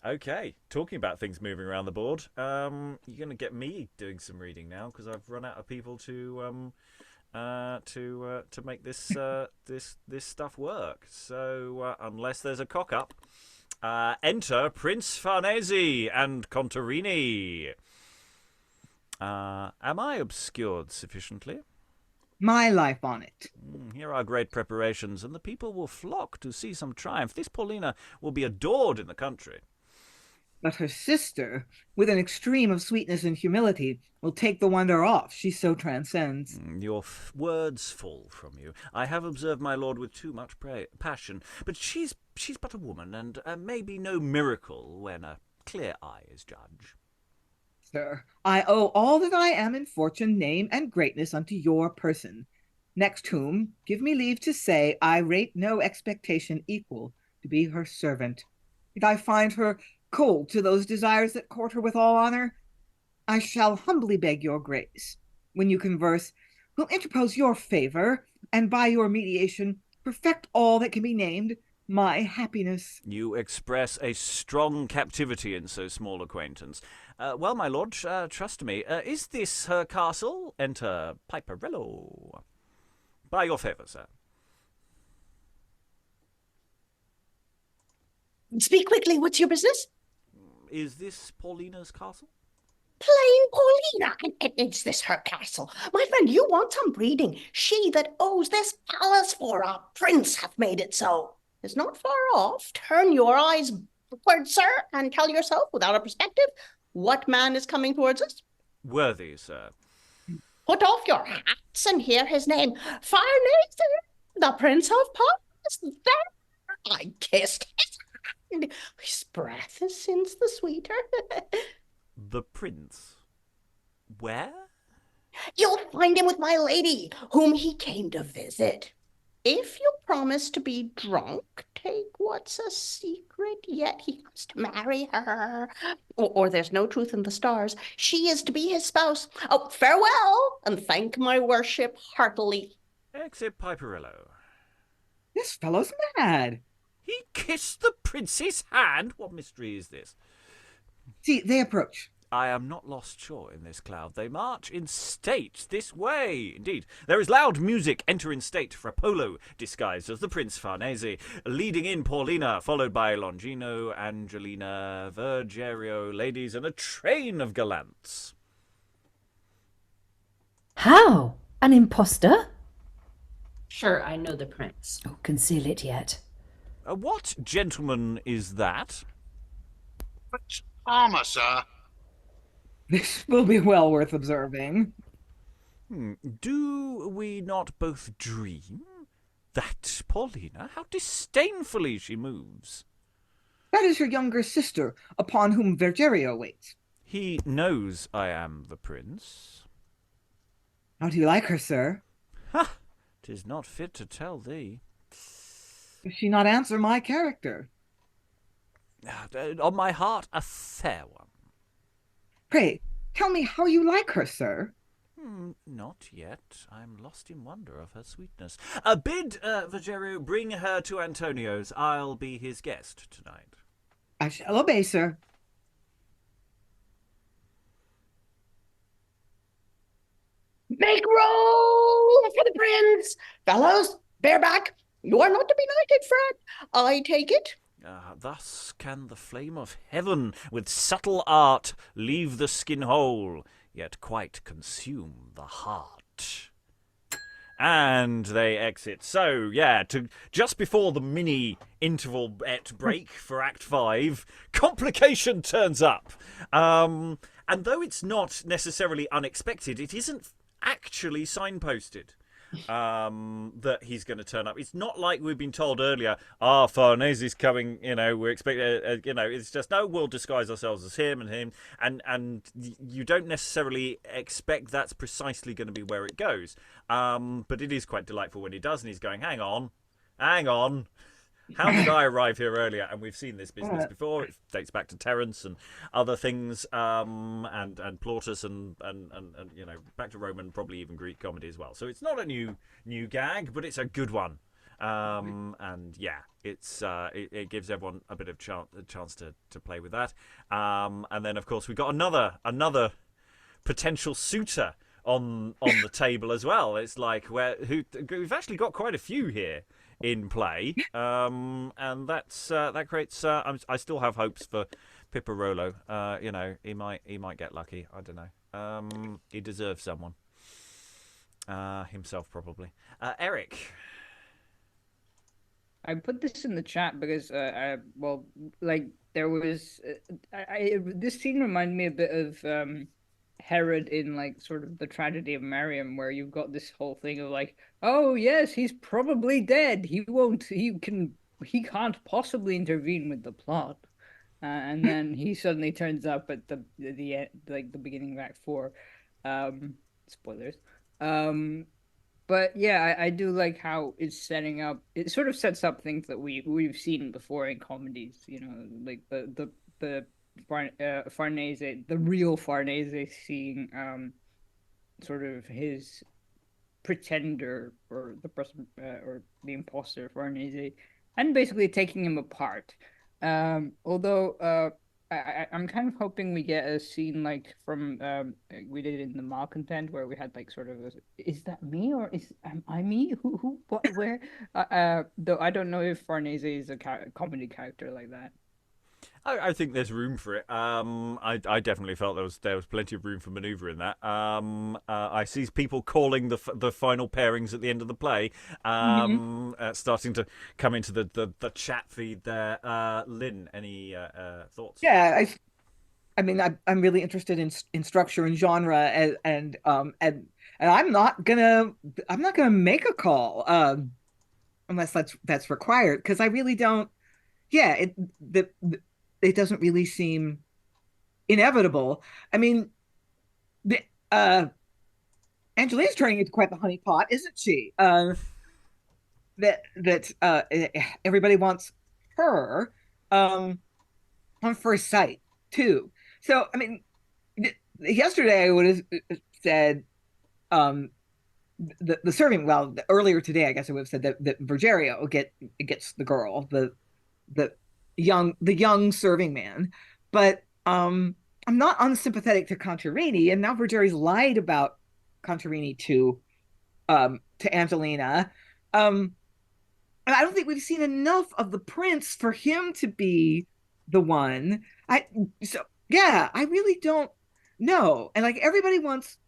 Okay, talking about things moving around the board, you're going to get me doing some reading now because I've run out of people to make this this stuff work. So unless there's a cock up, enter Prince Farneze and Contarini. Am I obscured sufficiently? My life on it. Here are great preparations, and the people will flock to see some triumph. This Paulina will be adored in the country. But her sister, with an extreme of sweetness and humility, will take the wonder off. She so transcends. Your words fall from you. I have observed my lord with too much passion, but she's but a woman, and may be no miracle when a clear eye is judge. Sir, I owe all that I am in fortune, name, and greatness unto your person. Next whom, give me leave to say, I rate no expectation equal to be her servant. If I find her cold to those desires that court her with all honor, I shall humbly beg your grace, when you converse, will interpose your favor, and by your mediation perfect all that can be named my happiness. You express a strong captivity in so small acquaintance. Well, my lord, trust me. Is this her castle? Enter Piperollo. By your favour, sir. Speak quickly, what's your business? Is this Paulina's castle? Plain Paulina, and is this her castle? My friend, you want some breeding. She that owes this palace for a prince hath made it so. Is not far off. Turn your eyes backward, sir, and tell yourself, without a perspective, what man is coming towards us? Worthy, sir. Put off your hats and hear his name. Farneze, the Prince of Paris. There I kissed his hand. His breath is since the sweeter. The prince? Where? You'll find him with my lady, whom he came to visit. If you promise to be drunk, take what's a secret, yet he has to marry her. Or there's no truth in the stars. She is to be his spouse. Oh, farewell, and thank my worship heartily. Exit Piperollo. This fellow's mad. He kissed the prince's hand? What mystery is this? See, they approach. I am not lost sure in this cloud. They march in state this way. Indeed, there is loud music. Enter in state Frapolo, disguised as the Prince Farneze, leading in Paulina, followed by Longino, Angellina, Vergerio, ladies, and a train of gallants. How? An impostor? Sure, I know the prince. Oh, conceal it yet. What gentleman is that? But armour, sir. This will be well worth observing. Do we not both dream? That Paulina, how disdainfully she moves. That is her younger sister, upon whom Vergerio waits. He knows I am the prince. How do you like her, sir? Ha! 'Tis not fit to tell thee. Does she not answer my character? On my heart, a fair one. Pray, tell me how you like her, sir. Not yet. I'm lost in wonder of her sweetness. Bid Vergerio bring her to Antonio's. I'll be his guest tonight. I shall obey, sir. Make roll for the prince! Fellows, bareback, you are not to be knighted, Fred. I take it. Thus can the flame of heaven with subtle art leave the skin whole, yet quite consume the heart. And they exit. So, yeah, just before the mini interval break for Act 5, complication turns up. And though it's not necessarily unexpected, it isn't actually signposted that he's going to turn up. It's not like we've been told earlier, Farnese is coming, we're expecting, it's just, no, we'll disguise ourselves as him, and you don't necessarily expect that's precisely going to be where it goes. But it is quite delightful when he does, and he's going, hang on, how did I arrive here earlier? And we've seen this business before. It dates back to Terence and other things, and Plautus and back to Roman, probably even Greek comedy as well. So it's not a new gag, but it's a good one. And yeah, it gives everyone a bit of chance to play with that. And then of course we got another potential suitor on the table as well. It's like we've actually got quite a few here in play, and that creates. I still have hopes for Piperollo. He might get lucky. I don't know. He deserves someone. Himself probably. Eric. I put this in the chat because there was this scene reminded me a bit of Herod in like sort of the tragedy of Mariam, where you've got this whole thing of like, oh yes, he's probably dead. He can't possibly intervene with the plot, and then he suddenly turns up at the beginning of Act 4. Spoilers. But yeah, I do like how it's setting up. It sort of sets up things that we've seen before in comedies. Like the Farnese, the real Farnese, seeing sort of his pretender or the person or the imposter Farnese, and basically taking him apart. Although I'm kind of hoping we get a scene like from we did in the malcontent, where we had like sort of is that me or am I me? Who what where? Though I don't know if Farnese is a comedy character like that. I think there's room for it. I definitely felt there was plenty of room for manoeuvre in that. I see people calling the final pairings at the end of the play, starting to come into the chat feed there. Lynn, any thoughts? Yeah, I mean, I'm really interested in structure and genre, and I'm not gonna make a call unless that's required, because I really don't. Yeah, it doesn't really seem inevitable. I mean, Angelina's turning into quite the honeypot, isn't she? Everybody wants her on first sight too. So I mean, yesterday I would have said the serving. Well, earlier today I guess I would have said that Vergerio gets the girl, the young serving man, but I'm not unsympathetic to Contarini, and now Vergerio's lied about Contarini to Angellina, and I don't think we've seen enough of the prince for him to be the one. I really don't know, and like everybody wants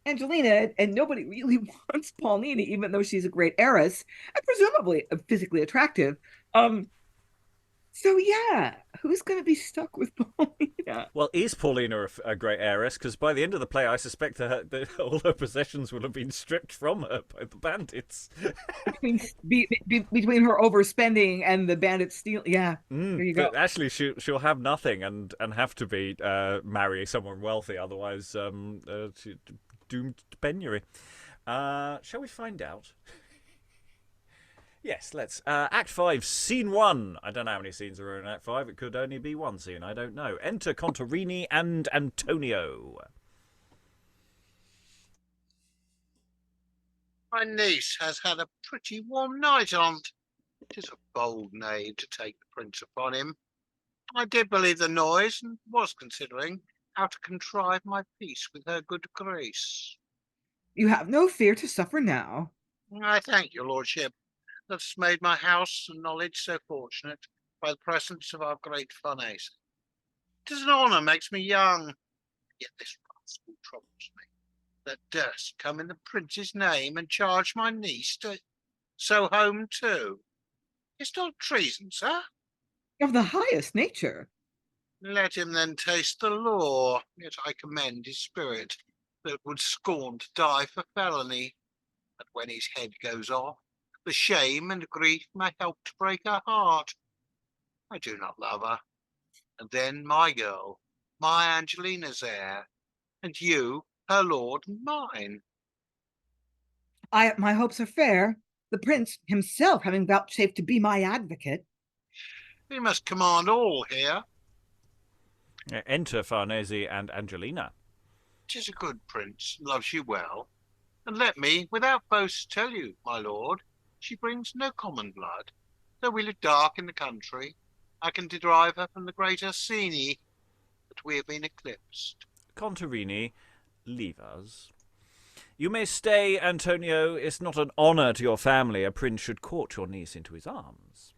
Angellina, and nobody really wants Paulina, even though she's a great heiress and presumably physically attractive. So yeah, who's going to be stuck with Paulina? Well, is Paulina a great heiress? Because by the end of the play, I suspect that all her possessions will have been stripped from her by the bandits. Between her overspending and the bandits stealing, yeah. There you go. But actually, she'll have nothing and have to be marry someone wealthy, otherwise she's doomed to penury. Shall we find out? Yes, let's. Act 5, Scene 1. I don't know how many scenes are in Act 5. It could only be one scene. I don't know. Enter Contarini and Antonio. My niece has had a pretty warm night on't. 'Tis a bold knave to take the prince upon him. I did believe the noise, and was considering how to contrive my peace with her good grace. You have no fear to suffer now. I thank your lordship, that has made my house and knowledge so fortunate by the presence of our great Farneze. 'Tis an honour makes me young, yet this rascal troubles me, that durst come in the prince's name and charge my niece to so home too. It's not treason, sir. Of the highest nature. Let him then taste the law, yet I commend his spirit, that would scorn to die for felony. And when his head goes off, the shame and grief may help to break her heart. I do not love her. And then my girl, my Angelina's heir, and you, her lord and mine. My hopes are fair, the prince himself having vouchsafed to be my advocate. We must command all here. Enter Farnese and Angellina. 'Tis a good prince, loves you well. And let me, without boast, tell you, my lord, she brings no common blood. Though we live dark in the country, I can derive her from the great Ursini, but we have been eclipsed. Contarini, leave us. You may stay, Antonio. It's not an honour to your family a prince should court your niece into his arms.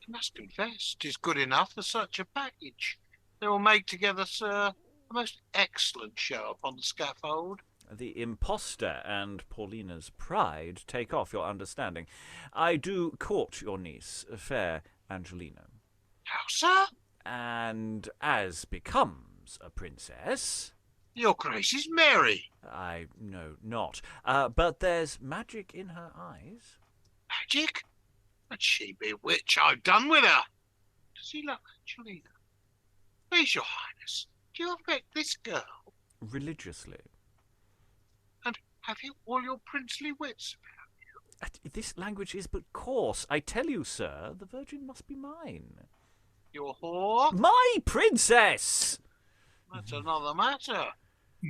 I must confess, 'tis good enough for such a package. They will make together, sir, a most excellent show upon the scaffold. The impostor and Paulina's pride take off your understanding. I do court your niece, fair Angellina. How, sir? And as becomes a princess... Your grace is merry. I know not. But there's magic in her eyes. Magic? And she be witch, I've done with her. Does he love Angellina? Please, your highness, do you affect this girl? Religiously. And have you all your princely wits about you? This language is but coarse. I tell you, sir, the virgin must be mine. Your whore? My princess! That's another matter.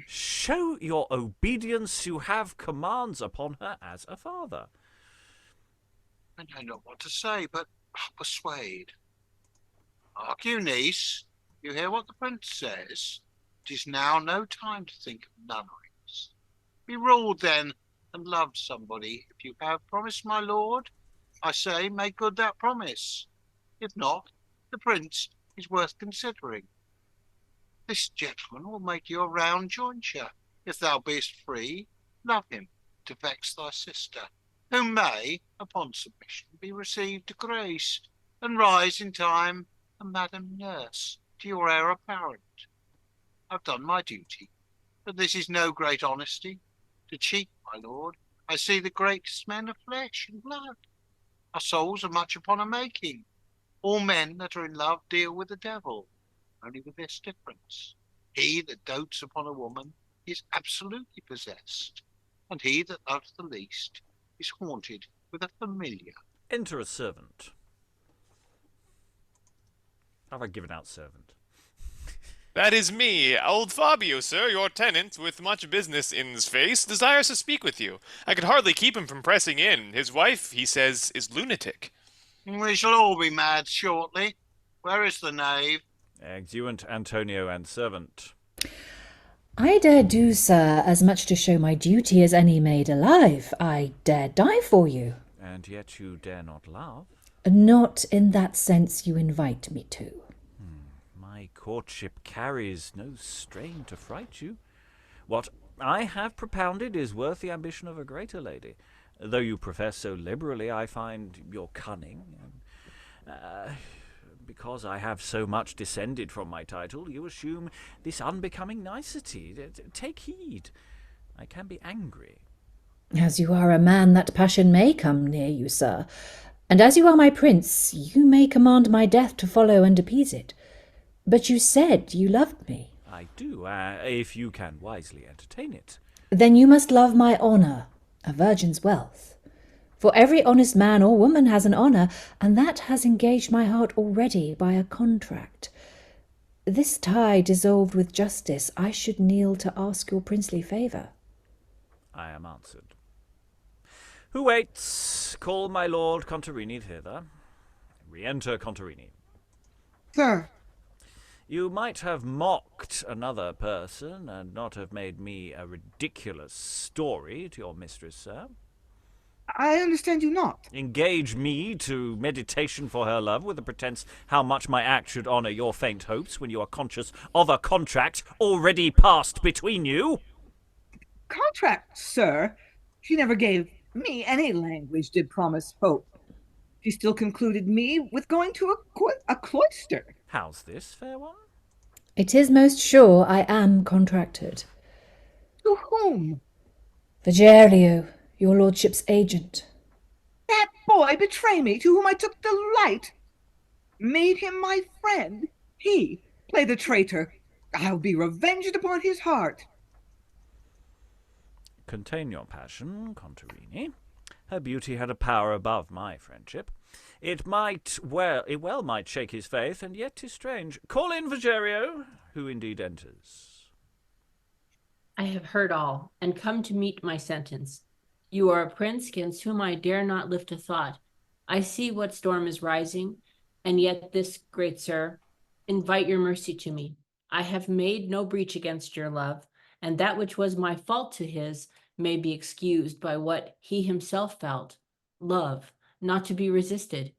Show your obedience. You have commands upon her as a father. I know not what to say, but I'll persuade. Hark you, niece. You hear what the prince says? 'Tis now no time to think of nunneries. Be ruled then, and love somebody. If you have promised, my lord, I say make good that promise. If not, the prince is worth considering. This gentleman will make you a round jointure. If thou beest free, love him to vex thy sister, who may, upon submission, be received to grace, and rise in time a madam nurse to your heir apparent. I've done my duty, but this is no great honesty. To cheat, my lord, I see the greatest men of flesh and blood. Our souls are much upon a making. All men that are in love deal with the devil, only with this difference. He that dotes upon a woman is absolutely possessed, and he that loves the least is haunted with a familiar. Enter a servant. Have I given out servant? That is me, old Fabio, sir, your tenant, with much business in's face, desires to speak with you. I could hardly keep him from pressing in. His wife, he says, is lunatic. We shall all be mad shortly. Where is the knave? Exeunt Antonio and servant. I dare do, sir, as much to show my duty as any maid alive. I dare die for you. And yet you dare not love? Not in that sense you invite me to. My courtship carries no strain to fright you. What I have propounded is worth the ambition of a greater lady. Though you profess so liberally, I find your cunning because I have so much descended from my title, you assume this unbecoming nicety. Take heed. I can be angry. As you are a man, that passion may come near you, sir. And as you are my prince, you may command my death to follow and appease it. But you said you loved me. I do, if you can wisely entertain it. Then you must love my honour, a virgin's wealth. For every honest man or woman has an honour, and that has engaged my heart already by a contract. This tie dissolved with justice, I should kneel to ask your princely favour. I am answered. Who waits? Call my lord Contarini thither. Re-enter Contarini. Sir, You might have mocked another person and not have made me a ridiculous story to your mistress, sir. I understand you not. Engage me to meditation for her love with the pretence how much my act should honour your faint hopes when you are conscious of a contract already passed between you. Contract, sir? She never gave me any language did promise hope. She still concluded me with going to a cloister. How's this, fair one? It is most sure I am contracted. To whom? Vergerio, your lordship's agent. That boy betray me, to whom I took delight. Made him my friend. He play the traitor. I'll be revenged upon his heart. Contain your passion, Contarini. Her beauty had a power above my friendship. It well might shake his faith, and yet 'tis strange. Call in Vergerio, who indeed enters. I have heard all, and come to meet my sentence. You are a prince against whom I dare not lift a thought. I see what storm is rising, and yet this, great sir, invite your mercy to me. I have made no breach against your love, and that which was my fault to his may be excused by what he himself felt. Love, not to be resisted.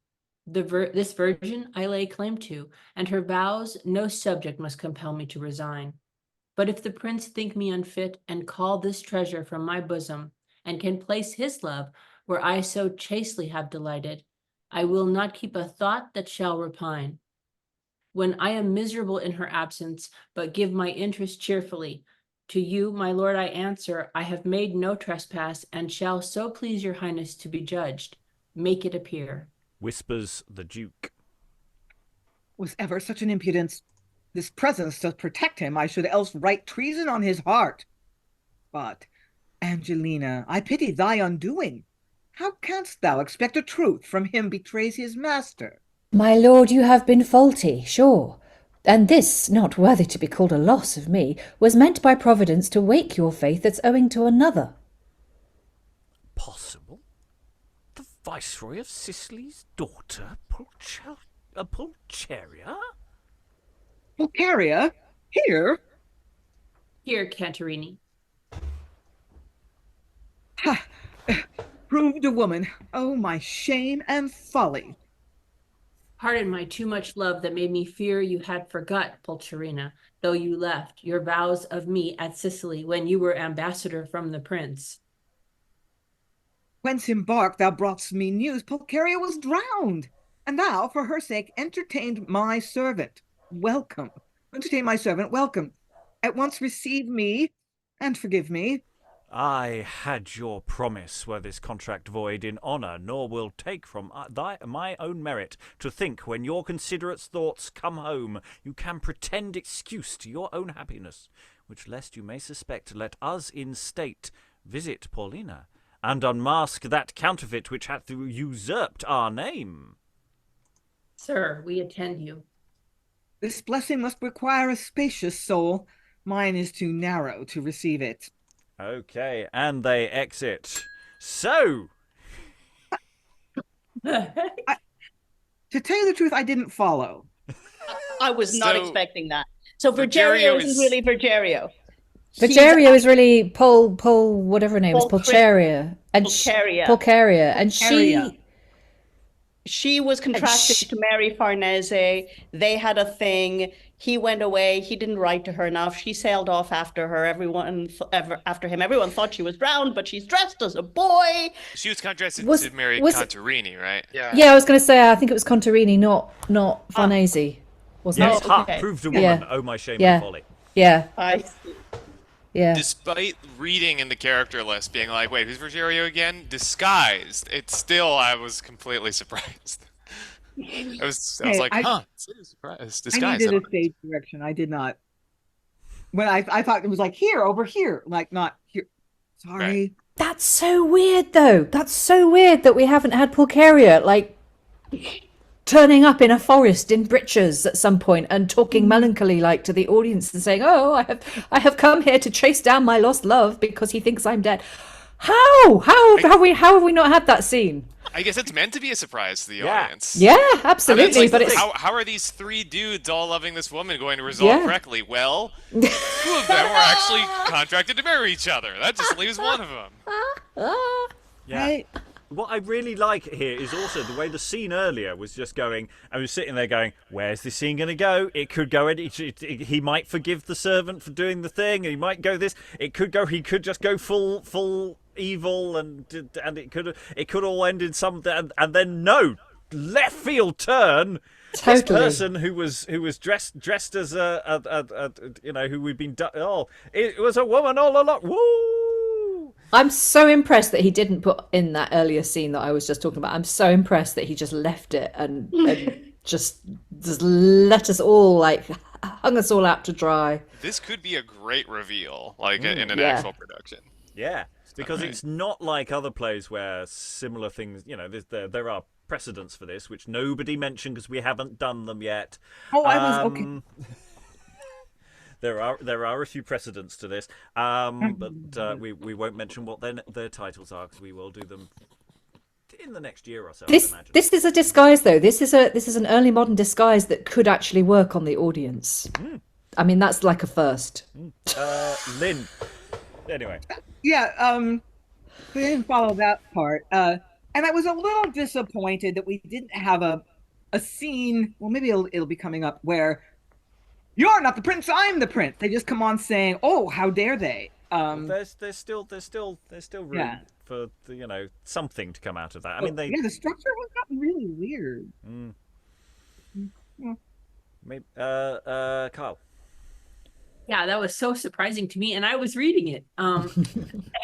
This virgin I lay claim to, and her vows no subject must compel me to resign. But if the prince think me unfit, and call this treasure from my bosom, and can place his love where I so chastely have delighted, I will not keep a thought that shall repine. When I am miserable in her absence, but give my interest cheerfully, to you, my lord, I answer, I have made no trespass, and shall so please your highness to be judged. Make it appear. Whispers the Duke. Was ever such an impudence? This presence does protect him. I should else write treason on his heart. But, Angellina, I pity thy undoing. How canst thou expect a truth from him betrays his master? My lord, you have been faulty, sure. And this, not worthy to be called a loss of me, was meant by Providence to wake your faith that's owing to another. Possible? The Viceroy of Sicily's daughter, Pulcheria? Pulcheria? Here? Here, Contarini. Ha! Proved a woman. Oh, my shame and folly. Pardon my too much love that made me fear you had forgot, Pulcherina, though you left your vows of me at Sicily when you were ambassador from the prince. Whence embarked thou brought'st me news Pulcheria was drowned, and thou, for her sake, entertained my servant. Welcome. Entertain my servant, welcome. At once receive me, and forgive me. I had your promise, were this contract void, in honour, nor will take from my own merit to think when your considerate thoughts come home, you can pretend excuse to your own happiness, which lest you may suspect, let us in state visit Paulina, and unmask that counterfeit which hath usurped our name. Sir, we attend you. This blessing must require a spacious soul. Mine is too narrow to receive it. Okay, and they exit. So, To tell you the truth, I didn't follow. I was not So, expecting that. So Vergerio Vergerio isn't is- really Vergerio. Vergerio is really Pul, whatever her name is, Pulcheria. Pulcheria. And Pulcheria. Pulcheria. And Pulcheria. She was contracted to marry Farneze. They had a thing. He went away. He didn't write to her enough. She sailed off after her. After him. Everyone thought she was drowned, but she's dressed as a boy. She was contracted to marry Contarini, right? Yeah, I was going to say, I think it was Contarini, not Farnese. Wasn't Yes, it? ha, proved a woman. Yeah. Oh, my shame Yeah. and folly. Yeah. I see. Yeah. Despite reading in the character list being like, wait, who's Vergerio again? Disguised. I was completely surprised. I was like, it's disguised. I needed a stage direction. I did not. When I thought it was like here, over here, like not here. Sorry. Right. That's so weird, though. That's so weird that we haven't had Pulcheria, like, turning up in a forest in breeches at some point and talking melancholy like to the audience and saying, "Oh, I have come here to chase down my lost love because he thinks I'm dead." How have we not had that scene? I guess it's meant to be a surprise to the Yeah. audience. Yeah, absolutely. Like, but it's how are these three dudes all loving this woman going to resolve correctly? Well, 2 of them were actually contracted to marry each other. That just leaves one of them. Yeah. What I really like here is also the way the scene earlier was just going. I was sitting there going, "Where's this scene going to go? It could go. He might forgive the servant for doing the thing. He might go this. It could go. He could just go full evil, and it could all end in something. And then no, left field turn. Totally. This person who was dressed as a who we've been. It was a woman all along. Woo! I'm so impressed that he didn't put in that earlier scene that I was just talking about. I'm so impressed that he just left it and just let us all, like, hung us all out to dry. This could be a great reveal, like in an actual production. Yeah, because it's not like other plays where similar things, there are precedents for this, which nobody mentioned because we haven't done them yet. Oh, I was okay. There are a few precedents to this, but we won't mention what their titles are because we will do them in the next year or so. This is a disguise, though. This is an early modern disguise that could actually work on the audience. I mean, that's like a first. Lynn. Anyway. Yeah. We didn't follow that part, and I was a little disappointed that we didn't have a scene. Well, maybe it'll be coming up where. You're not the prince. I'm the prince. They just come on saying, "Oh, how dare they?" There's still room for something to come out of that. I mean, the structure has gotten really weird. Maybe Kyle. Yeah, that was so surprising to me, and I was reading it, and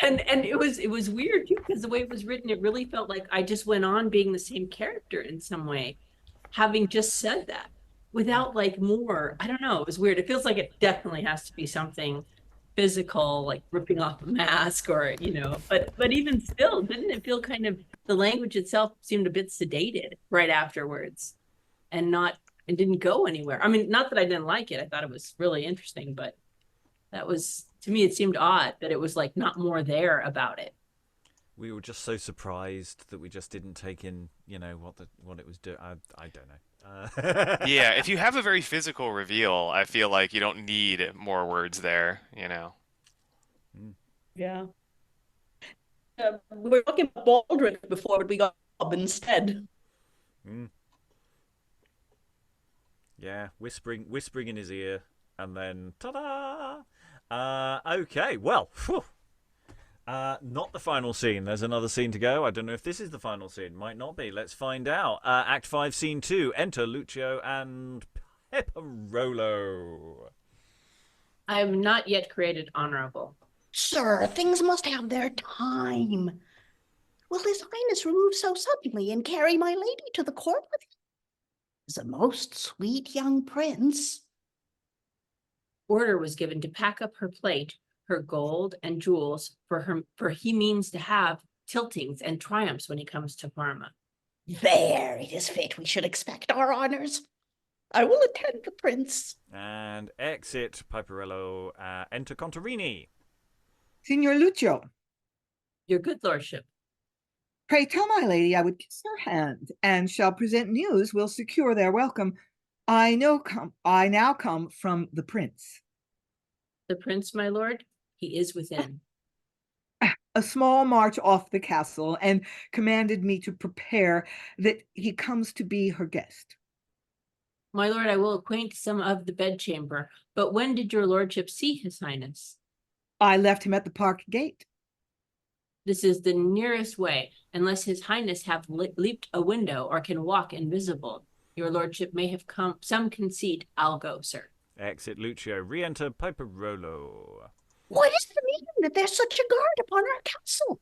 it was weird too because the way it was written, it really felt like I just went on being the same character in some way, having just said that. Without like more, I don't know. It was weird. It feels like it definitely has to be something physical, like ripping off a mask or, but even still, didn't it feel kind of, the language itself seemed a bit sedated right afterwards and didn't go anywhere. I mean, not that I didn't like it. I thought it was really interesting, but that was, to me, it seemed odd that it was like not more there about it. We were just so surprised that we just didn't take in, what it was doing. I don't know. Yeah, if you have a very physical reveal, I feel like you don't need more words there, Yeah. We were talking about Baldric before, but we got Bob instead. Yeah, whispering in his ear, and then ta-da! Okay, well, whew. Not the final scene. There's another scene to go. I don't know if this is the final scene. Might not be. Let's find out. Act 5, Scene 2. Enter Lucio and Piperollo. I am not yet created honorable. Sir, things must have their time. Will His Highness remove so suddenly and carry my lady to the court with him? He's a most sweet young prince. Order was given to pack up her plate, her gold and jewels, for he means to have tiltings and triumphs when he comes to Parma. There, it is fit we should expect our honors. I will attend the prince. And exit Piperollo. Enter Contarini. Signor Lucio, Your good lordship. pray tell my lady I would kiss her hand, and shall present news will secure their welcome. I now come from the prince. The prince, my lord, he is within. a small march off the castle and commanded me to prepare that he comes to be her guest. My lord, I will acquaint some of the bedchamber, but when did your lordship see his highness? I left him at the park gate. This is the nearest way, unless his highness have leaped a window or can walk invisible. Your lordship may have come some conceit. I'll go, sir. Exit Lucio. Re-enter Piperollo. What is the meaning that there's such a guard upon our castle?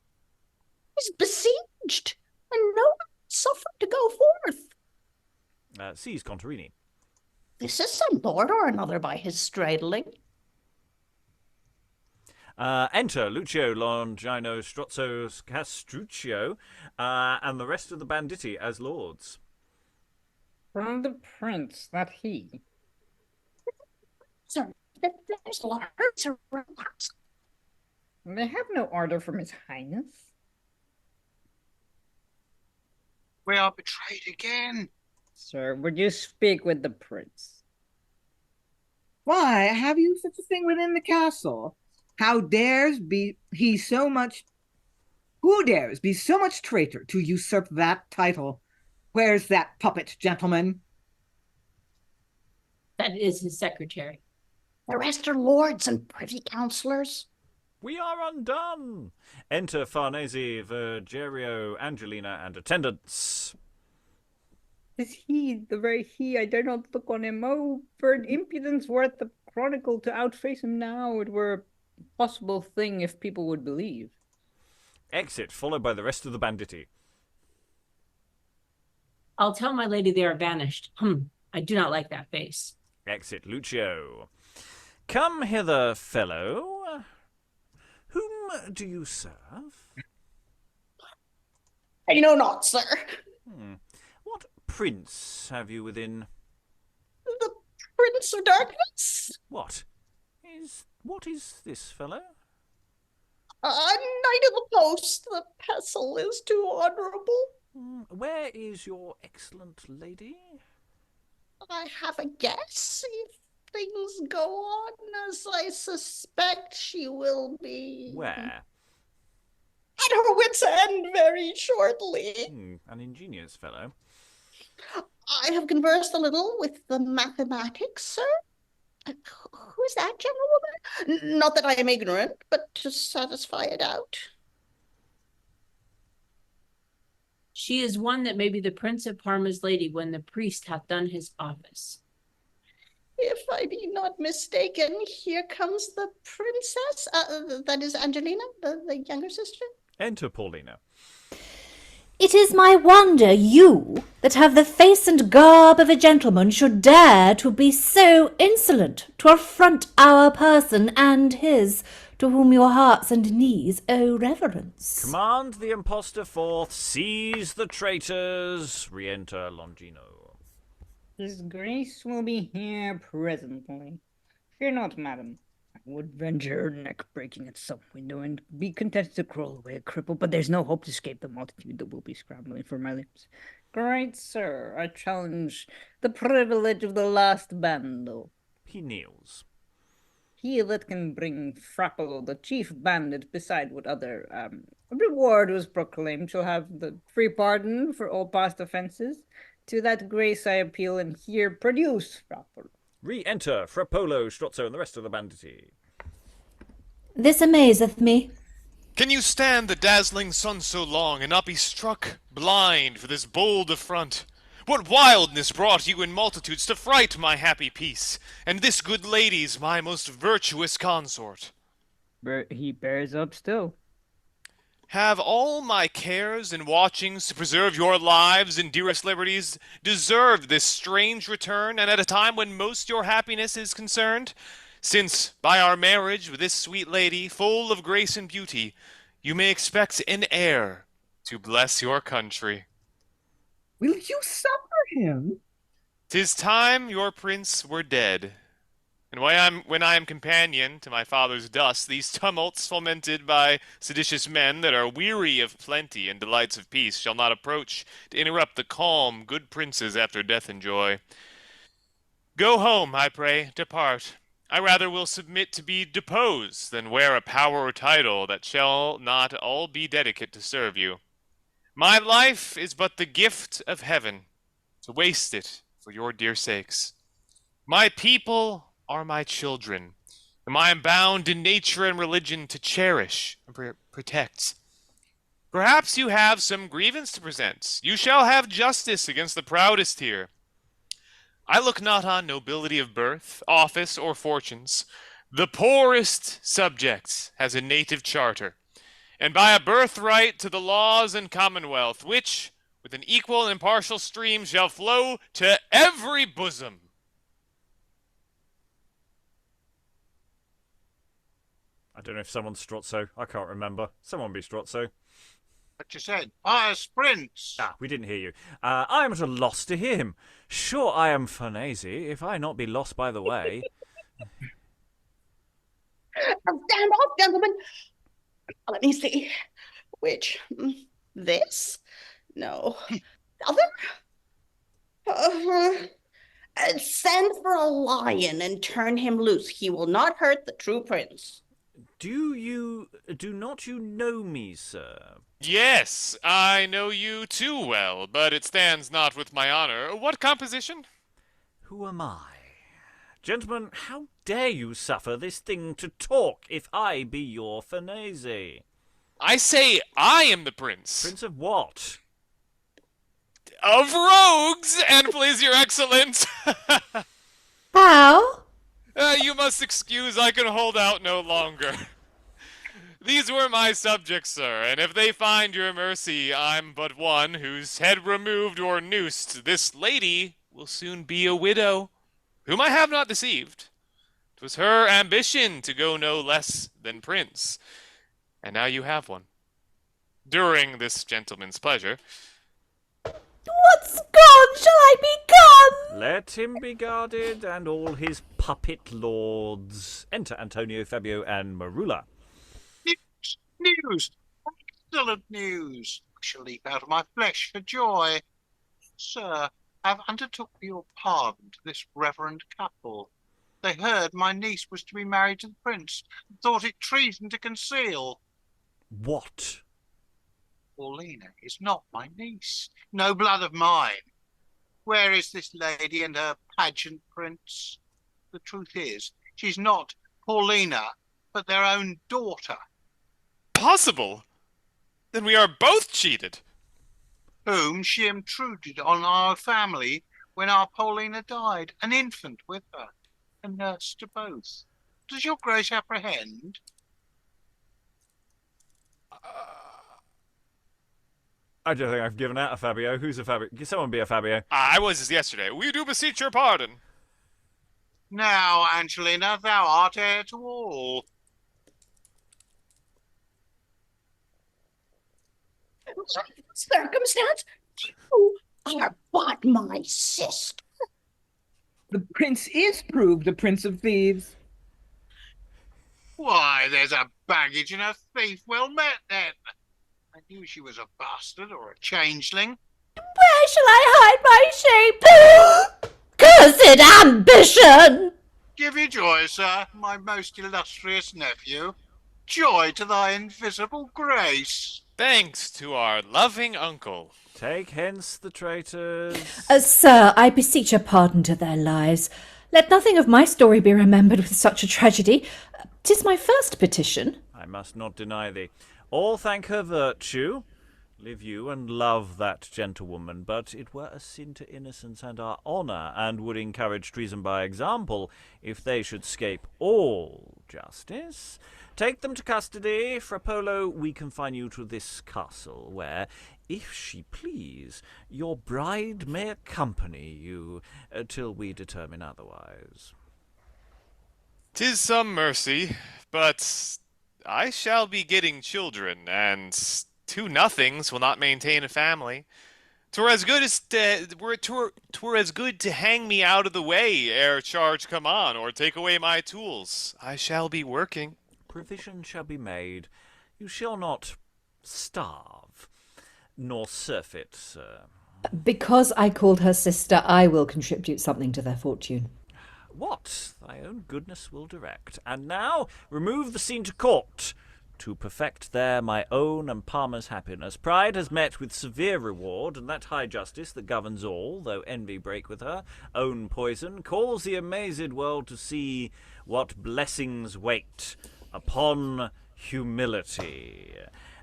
He's besieged, and no one suffered to go forth. Sees Contarini. This is some lord or another by his stradling. Enter Lucio, Longino, Strozzo, Castruccio, and the rest of the banditti as lords. From the prince, that he. Sir, there's lords around the house. They have no order from his highness. We are betrayed again. Sir, would you speak with the prince? Why, have you such a thing within the castle? How dares be he so much... Who dares be so much traitor to usurp that title? Where's that puppet, gentleman? That is his secretary. The rest are lords and privy councillors. We are undone. Enter Farneze, Vergerio, Angellina, and attendants. Is he, the very he? I dare not look on him. Oh, for an impudence worth the chronicle to outface him now, it were a possible thing if people would believe. Exit, followed by the rest of the banditti. I'll tell my lady they are banished. I do not like that face. Exit Lucio. Come hither, fellow. Whom do you serve? I know not, sir. What prince have you within? The Prince of Darkness? What is this fellow? A knight of the post. The pestle is too honourable. Where is your excellent lady? I have a guess. If things go on as I suspect, she will be... Where? At her wit's end very shortly. An ingenious fellow. I have conversed a little with the mathematics, sir. Who is that, gentlewoman? Not that I am ignorant, but to satisfy a doubt. She is one that may be the Prince of Parma's lady when the priest hath done his office. If I be not mistaken, here comes the princess. That is Angellina, the younger sister. Enter Paulina. It is my wonder you, that have the face and garb of a gentleman, should dare to be so insolent to affront our person and his, to whom your hearts and knees owe reverence. Command the impostor forth, seize the traitors, re-enter Longino. His grace will be here presently. Fear not, madam. I would venture neck breaking at some window and be content to crawl away a cripple, but there's no hope to escape the multitude that will be scrambling for my limbs. Great sir, I challenge the privilege of the last bando. He kneels. He that can bring Frapolo, the chief bandit, beside what other reward was proclaimed, shall have the free pardon for all past offences. To that grace I appeal, and here produce Frapolo. Re-enter Frapolo, Strozzo, and the rest of the banditti. This amazeth me. Can you stand the dazzling sun so long, and not be struck blind for this bold affront? What wildness brought you in multitudes to fright my happy peace, and this good lady's my most virtuous consort? He bears up still. Have all my cares and watchings to preserve your lives and dearest liberties deserved this strange return, and at a time when most your happiness is concerned? Since, by our marriage with this sweet lady, full of grace and beauty, you may expect an heir to bless your country. Will you suffer him? 'Tis time your prince were dead. And when I am companion to my father's dust, these tumults fomented by seditious men that are weary of plenty and delights of peace shall not approach to interrupt the calm good princes after death enjoy. Go home, I pray, depart. I rather will submit to be deposed than wear a power or title that shall not all be dedicate to serve you. My life is but the gift of heaven, to waste it for your dear sakes. My people are my children, whom I am bound in nature and religion to cherish and protect. Perhaps you have some grievance to present. You shall have justice against the proudest here. I look not on nobility of birth, office, or fortunes. The poorest subject has a native charter, and by a birthright to the laws and commonwealth, which, with an equal and impartial stream, shall flow to every bosom. I don't know if someone's Strozzo. I can't remember. Someone be Strozzo. What you said? Pious Prince. Ah, we didn't hear you. I am at a loss to hear him. Sure, I am Farneze, if I not be lost by the way. Stand off, gentlemen. Let me see. Which? This? No. Other? Send for a lion and turn him loose. He will not hurt the true prince. Do not you know me, sir? Yes, I know you too well, but it stands not with my honor. What composition? Who am I? Gentlemen, how dare you suffer this thing to talk if I be your Farnese? I say I am the prince. Prince of what? Of rogues, and please your excellence. How? You must excuse, I can hold out no longer. These were my subjects, sir, and if they find your mercy, I'm but one whose head removed or noosed. This lady will soon be a widow, whom I have not deceived. 'Twas her ambition to go no less than prince, and now you have one. During this gentleman's pleasure. What's gone shall I become? Let him be guarded, and all his puppet lords. Enter Antonio, Fabio, and Marula. News! Excellent news! I shall leap out of my flesh for joy. Sir, I have undertook your pardon to this reverend couple. They heard my niece was to be married to the prince, and thought it treason to conceal. What? Paulina is not my niece, no blood of mine. Where is this lady and her pageant prince? The truth is, she's not Paulina, but their own daughter. Possible? Then we are both cheated. Whom she intruded on our family when our Paulina died, an infant with her, a nurse to both. Does your grace apprehend? I don't think I've given out a Fabio. Who's a Fabio? Can someone be a Fabio? I was yesterday. We do beseech your pardon. Now, Angellina, thou art heir to all. Circumstance? You are but my sister. The prince is proved a prince of thieves. Why, there's a baggage and a thief. Well met, then. I knew she was a bastard or a changeling. Where shall I hide my shame? Cursed ambition! Give you joy, sir, my most illustrious nephew. Joy to thy invisible grace. Thanks to our loving uncle. Take hence the traitors. Sir, I beseech a pardon to their lives. Let nothing of my story be remembered with such a tragedy. 'Tis my first petition. I must not deny thee. All thank her virtue. Live you and love that gentlewoman, but it were a sin to innocence and our honour, and would encourage treason by example, if they should scape all justice. Take them to custody. Frapolo, we confine you to this castle, where, if she please, your bride may accompany you, till we determine otherwise. 'Tis some mercy, but I shall be getting children, and 2 nothings will not maintain a family. 'Twere as good to hang me out of the way ere charge come on, or take away my tools. I shall be working. Provision shall be made. You shall not starve, nor surfeit, sir. Because I called her sister, I will contribute something to their fortune. what thy own goodness will direct. And now remove the scene to court, to perfect there my own and Parma's happiness. Pride has met with severe reward, and that high justice that governs all, though envy break with her own poison, calls the amazed world to see what blessings wait upon humility.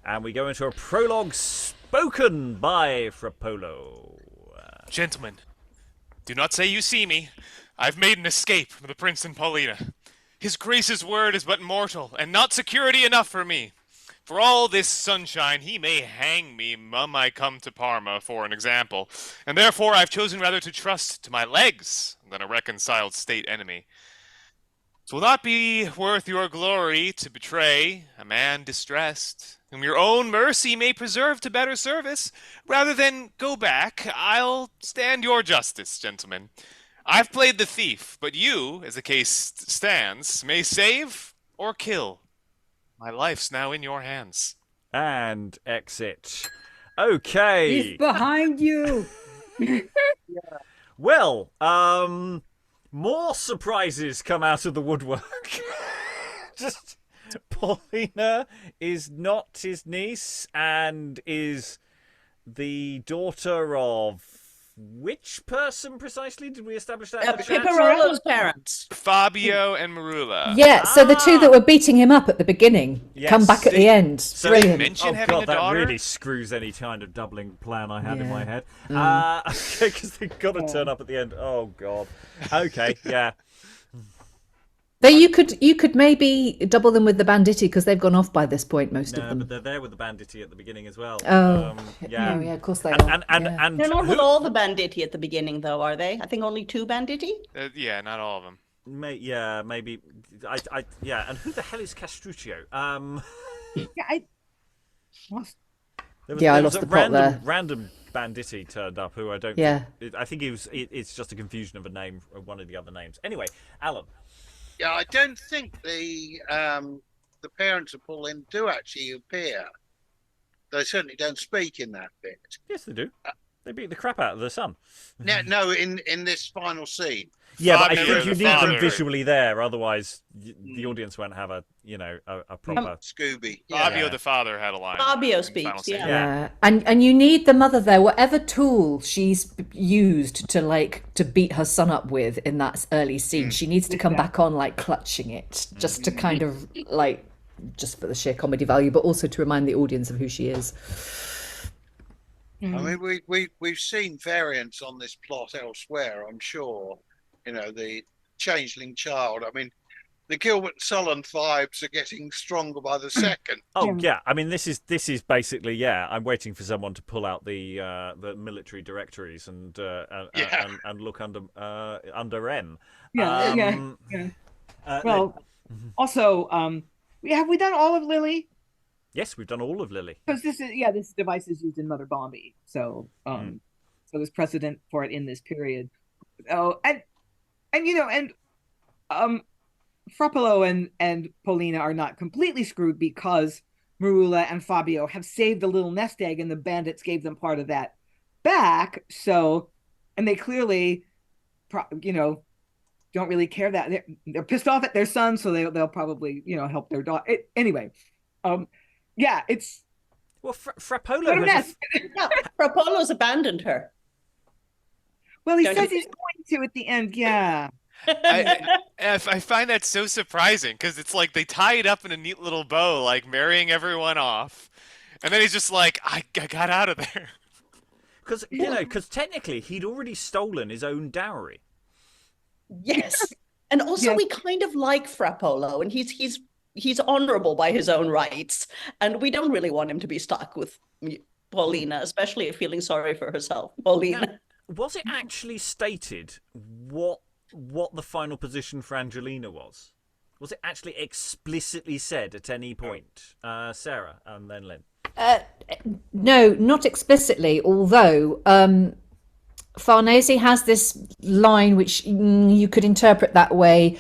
And we go into a prologue spoken by Frapolo. Gentlemen, do not say you see me. I've made an escape from the Prince and Paulina. His Grace's word is but mortal, and not security enough for me. For all this sunshine, he may hang me mum I come to Parma, for an example, and therefore I've chosen rather to trust to my legs than a reconciled state enemy. 'Twill not be worth your glory to betray a man distressed, whom your own mercy may preserve to better service. Rather than go back, I'll stand your justice, gentlemen. I've played the thief, but you, as the case stands, may save or kill. My life's now in your hands. And exit. Okay. He's behind you. Well, more surprises come out of the woodwork. Just Paulina is not his niece and is the daughter of which person precisely? Did we establish that? in the chat? Piperollo's parents. Fabio and Marula. Yeah, so the two that were beating him up at the beginning come Yes. back at the end. So they Brilliant. mention Oh having god, a that daughter? really screws any kind of doubling plan I had in Yeah. my head. Okay, because they've got to turn up at the end. Oh god. Okay, yeah. Though you could maybe double them with the banditti because they've gone off by this point, most No, of them. but they're there with the banditti at the beginning as well. Oh, yeah. Oh, yeah, of course they And, are. and Yeah. They're not who- with all the banditti at the beginning, though, are they? I think only 2 banditti. Yeah, not all of them. maybe. Yeah. And who the hell is Castruccio? Yeah, I lost. There Yeah, I there lost a the plot there. random banditti turned up who I don't. Yeah. I think he was. It's just a confusion of a name, of one of the other names. Anyway, Alan. Yeah, I don't think the parents of Pauline do actually appear. They certainly don't speak in that bit. Yes, they do. They beat the crap out of the son. No, in this final scene. Yeah, but I Fabio, think you the need them father. visually there, otherwise the audience won't have a proper. Scooby. Fabio, Yeah. the father, had a line. Fabio in the final speaks, scene. yeah. Yeah, and you need the mother there, whatever tool she's used to beat her son up with in that early scene. She needs to come back on like clutching it, just to kind of like, just for the sheer comedy value, but also to remind the audience of who she is. I mean, we've seen variants on this plot elsewhere. I'm sure. The changeling child. I mean, the Gilbert Sullen vibes are getting stronger by the second. Oh yeah, I mean this is basically I'm waiting for someone to pull out the military directories and look under N. Yeah. Well, also, have we done all of Lily? Yes, we've done all of Lily. Because this device is used in Mother Bombay, so so there's precedent for it in this period. Oh, and Frapolo and Paulina are not completely screwed because Marula and Fabio have saved the little nest egg, and the bandits gave them part of that back. So, and they clearly, don't really care that they're pissed off at their son, so they'll probably help their daughter. Anyway, it's Well, what a Frapolo mess. Yeah, Frapolo's abandoned her. Well, he Don't says you- he's going to at the end. Yeah. I find that so surprising because it's like they tie it up in a neat little bow, like marrying everyone off, and then he's just like, I got out of there. because technically he'd already stolen his own dowry. Yes. And also Yes. we kind of like Frapolo, and he's honorable by his own rights, and we don't really want him to be stuck with Paulina, especially feeling sorry for herself. Paulina. Was it actually stated what the final position for Angellina was? Was it actually explicitly said at any point? Sarah and then Lynn. No, not explicitly, although Farnese has this line which you could interpret that way.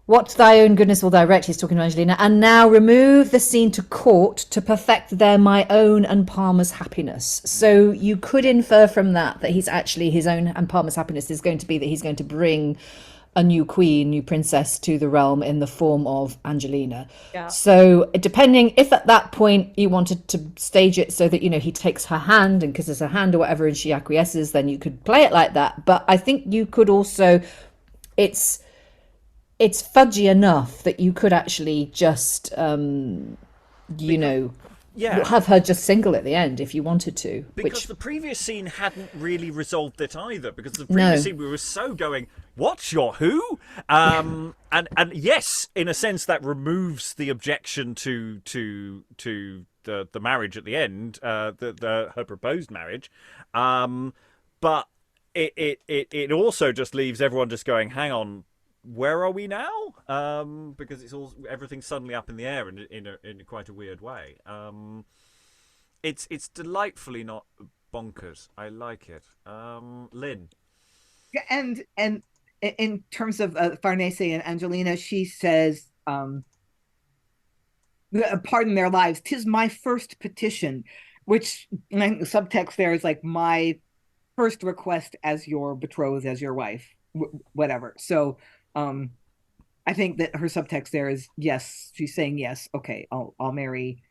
What thy own goodness will direct, he's talking to Angellina, and now remove the scene to court to perfect there my own and Palmer's happiness. So you could infer from that he's actually, his own and Palmer's happiness is going to be that he's going to bring a new queen, new princess to the realm in the form of Angellina. Yeah. So depending if at that point you wanted to stage it so that, you know, he takes her hand and kisses her hand or whatever and she acquiesces, then you could play it like that. But I think you could also, it's fudgy enough that you could actually just, have her just single at the end if you wanted to. Because the previous scene hadn't really resolved it either. Because the previous scene we were so going, "What? You're who?" And yes, in a sense, that removes the objection to the marriage at the end, her proposed marriage, but it also just leaves everyone just going, "Hang on. Where are we now?" Because everything's suddenly up in the air in quite a weird way. It's delightfully not bonkers. I like it. Lynn. Yeah, and in terms of Farnese and Angellina, she says, "Pardon their lives. 'Tis my first petition," which the subtext there is like my first request as your betrothed, as your wife, whatever. So. I think that her subtext there is yes. She's saying yes. Okay, I'll marry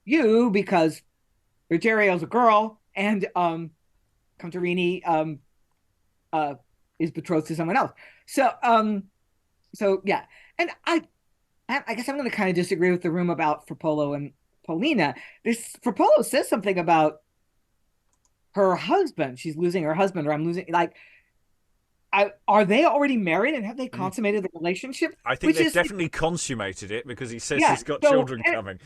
you because Vergerio's a girl and Contarini is betrothed to someone else. So yeah, and I guess I'm going to kind of disagree with the room about Frapolo and Paulina. Frapolo says something about her husband. She's losing her husband, or I'm losing are they already married and have they consummated the relationship? I think they've definitely consummated it because he says he's got children coming.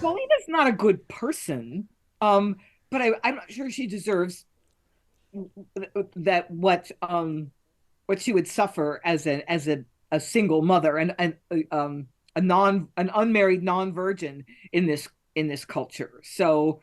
Paulina's not a good person, but I'm not sure she deserves that what she would suffer as a single mother and an unmarried non-virgin in this culture. So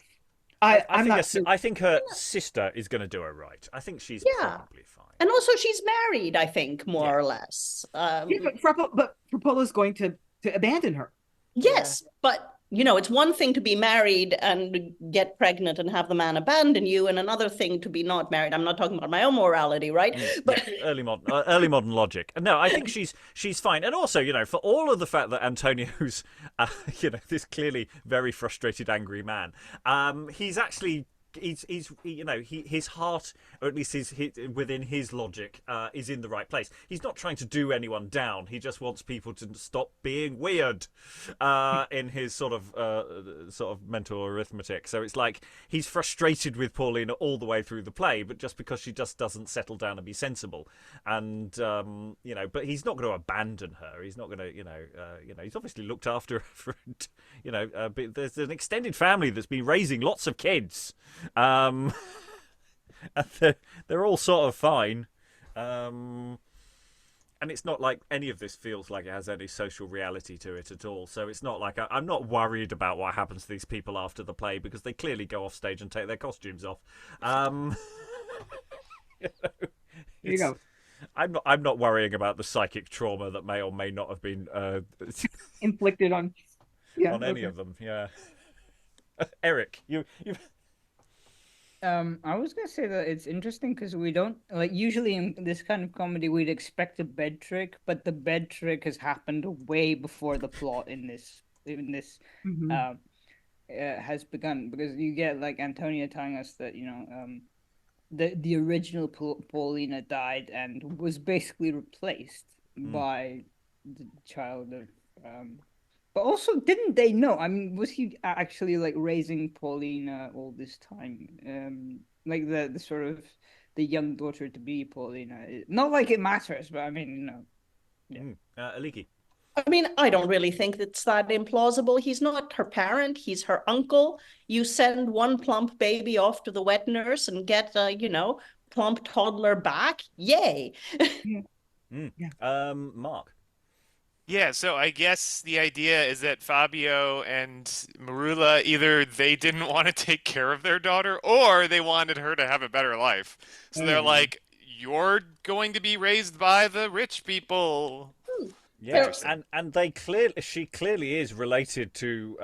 I think her sister is going to do her right. I think she's probably fine. And also she's married, I think, more or less. But Frapolo's going to abandon her. Yes, but, you know, it's one thing to be married and get pregnant and have the man abandon you, and another thing to be not married. I'm not talking about my own morality, right? But early modern logic. No, I think she's fine. And also, you know, for all of the fact that Antonio's, this clearly very frustrated, angry man, he's actually... his heart, or at least his within his logic, is in the right place. He's not trying to do anyone down. He just wants people to stop being weird, in his sort of mental arithmetic. So it's like he's frustrated with Paulina all the way through the play, but just because she just doesn't settle down and be sensible, and but he's not going to abandon her. He's not going to, he's obviously looked after her for, there's an extended family that's been raising lots of kids. And they're all sort of fine, and it's not like any of this feels like it has any social reality to it at all. So it's not like I'm not worried about what happens to these people after the play because they clearly go off stage and take their costumes off. Here you go. I'm not worrying about the psychic trauma that may or may not have been inflicted on any of them. Yeah, Eric, you. I was gonna say that it's interesting because we don't usually in this kind of comedy we'd expect a bed trick, but the bed trick has happened way before the plot in this has begun, because you get like Antonia telling us that the original Paulina died and was basically replaced by the child of But also, didn't they know? I mean, was he actually like raising Paulina all this time? Like the sort of the young daughter to be Paulina. Not like it matters, but I mean, Aliki. I mean, I don't really think it's that implausible. He's not her parent. He's her uncle. You send one plump baby off to the wet nurse and get a, plump toddler back. Yay. Mark. Yeah, so I guess the idea is that Fabio and Marula, either they didn't want to take care of their daughter or they wanted her to have a better life. So they're like, you're going to be raised by the rich people. Yeah, and she clearly is related to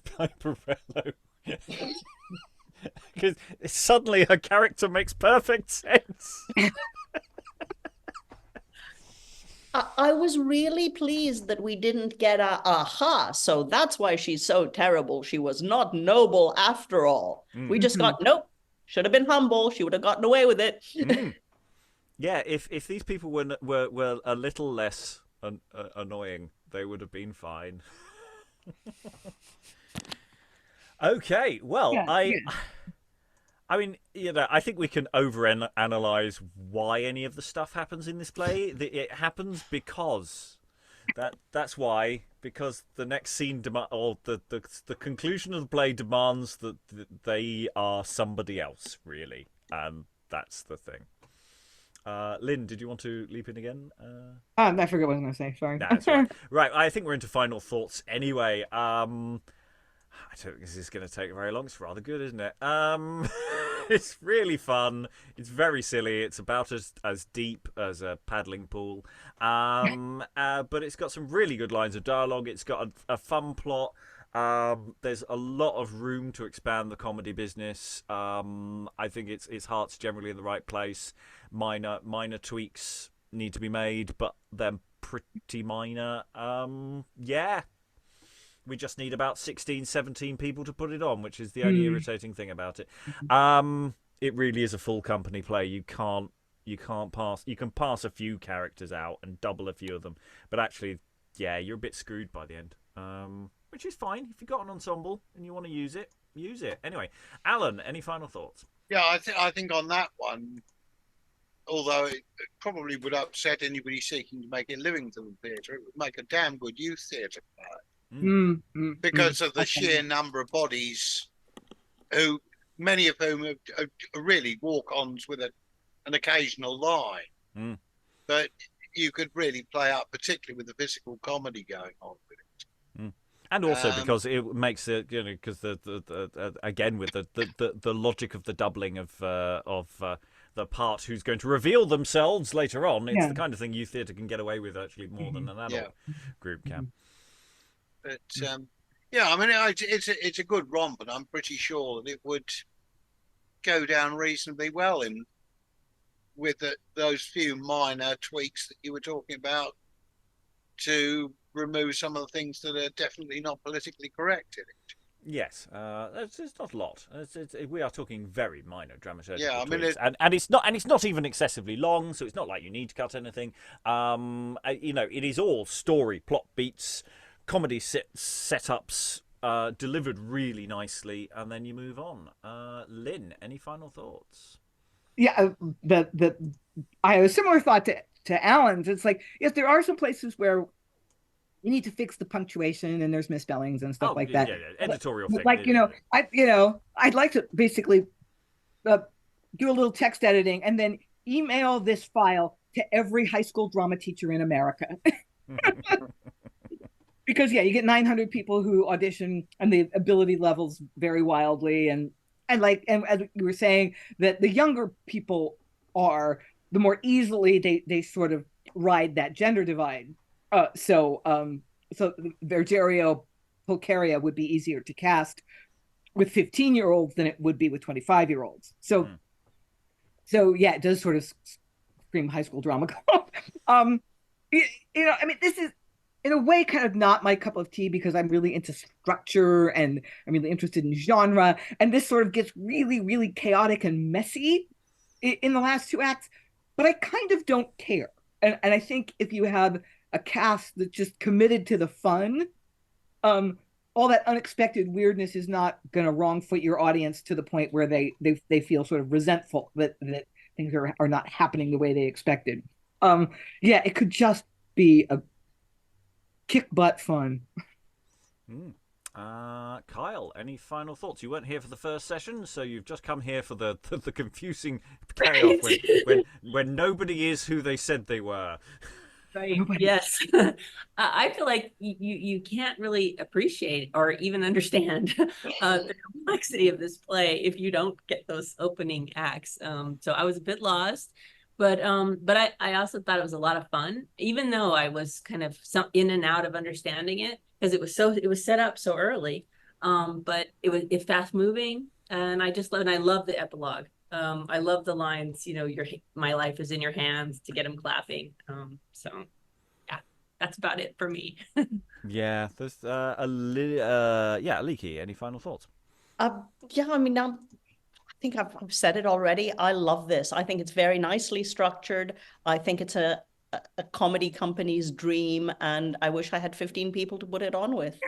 Piperollo. Because suddenly her character makes perfect sense. I was really pleased that we didn't get a aha, so that's why she's so terrible. She was not noble after all. We just got, nope, should have been humble. She would have gotten away with it. Yeah, if these people were a little less annoying, they would have been fine. Okay, well, I mean, I think we can overanalyze why any of the stuff happens in this play. It happens because that's why, because the next scene the conclusion of the play demands that they are somebody else, really, and that's the thing. Lynn, did you want to leap in again? I forgot what I was going to say. Sorry. No, that's all right. Right, I think we're into final thoughts anyway. I don't think this is going to take very long. It's rather good, isn't it? It's really fun. It's very silly. It's about as deep as a paddling pool. But it's got some really good lines of dialogue. It's got a fun plot. There's a lot of room to expand the comedy business. I think its heart's generally in the right place. Minor tweaks need to be made, but they're pretty minor. Yeah. We just need about 16, 17 people to put it on, which is the only irritating thing about it. It really is a full company play. You can pass a few characters out and double a few of them, but actually, yeah, you're a bit screwed by the end. Which is fine. If you've got an ensemble and you want to use it, use it. Anyway, Alan, any final thoughts? Yeah, I think on that one, although it probably would upset anybody seeking to make a living from the theatre, it would make a damn good youth theatre play. Because of the sheer number of bodies, who many of whom are really walk-ons with an occasional line, but you could really play up, particularly with the physical comedy going on with it. And also because it makes it, because the again with the logic of the doubling of the part who's going to reveal themselves later on, it's the kind of thing youth theatre can get away with actually more than an adult group can. But I mean, it's a good romp, and I'm pretty sure that it would go down reasonably well with those few minor tweaks that you were talking about to remove some of the things that are definitely not politically correct in it. Yes, it's not a lot. We are talking very minor dramaturgical tweaks. And it's not even excessively long, so it's not like you need to cut anything. It is all story, plot beats, comedy setups delivered really nicely, and then you move on. Lynn, any final thoughts? Yeah, I have a similar thought to Alan's. It's like, yes, there are some places where you need to fix the punctuation and there's misspellings and stuff like that. Yeah, editorial thing. Like, I'd like to basically do a little text editing and then email this file to every high school drama teacher in America. Because you get 900 people who audition and the ability levels vary wildly, and as you were saying, that the younger people are, the more easily they sort of ride that gender divide. So Vergerio Pulcheria would be easier to cast with 15-year-olds than it would be with 25-year-olds. So it does sort of scream high school drama. I mean, this is in a way kind of not my cup of tea, because I'm really into structure and I'm really interested in genre. And this sort of gets really, really chaotic and messy in the last two acts, but I kind of don't care. And I think if you have a cast that's just committed to the fun, all that unexpected weirdness is not going to wrong foot your audience to the point where they feel sort of resentful that things are not happening the way they expected. It could just be a kick butt fun. Kyle, any final thoughts? You weren't here for the first session, so you've just come here for the confusing chaos when nobody is who they said they were. Right. Yes. I feel like you can't really appreciate or even understand the complexity of this play if you don't get those opening acts. So I was a bit lost, But I also thought it was a lot of fun, even though I was kind of in and out of understanding it because it was set up so early. But it's fast moving, and I love the epilogue. I love the lines, my life is in your hands to get him clapping. So yeah, that's about it for me. Yeah, there's Aliki, any final thoughts? Yeah, I mean, I think I've said it already. I love this. I think it's very nicely structured. I think it's a comedy company's dream, and I wish I had 15 people to put it on with.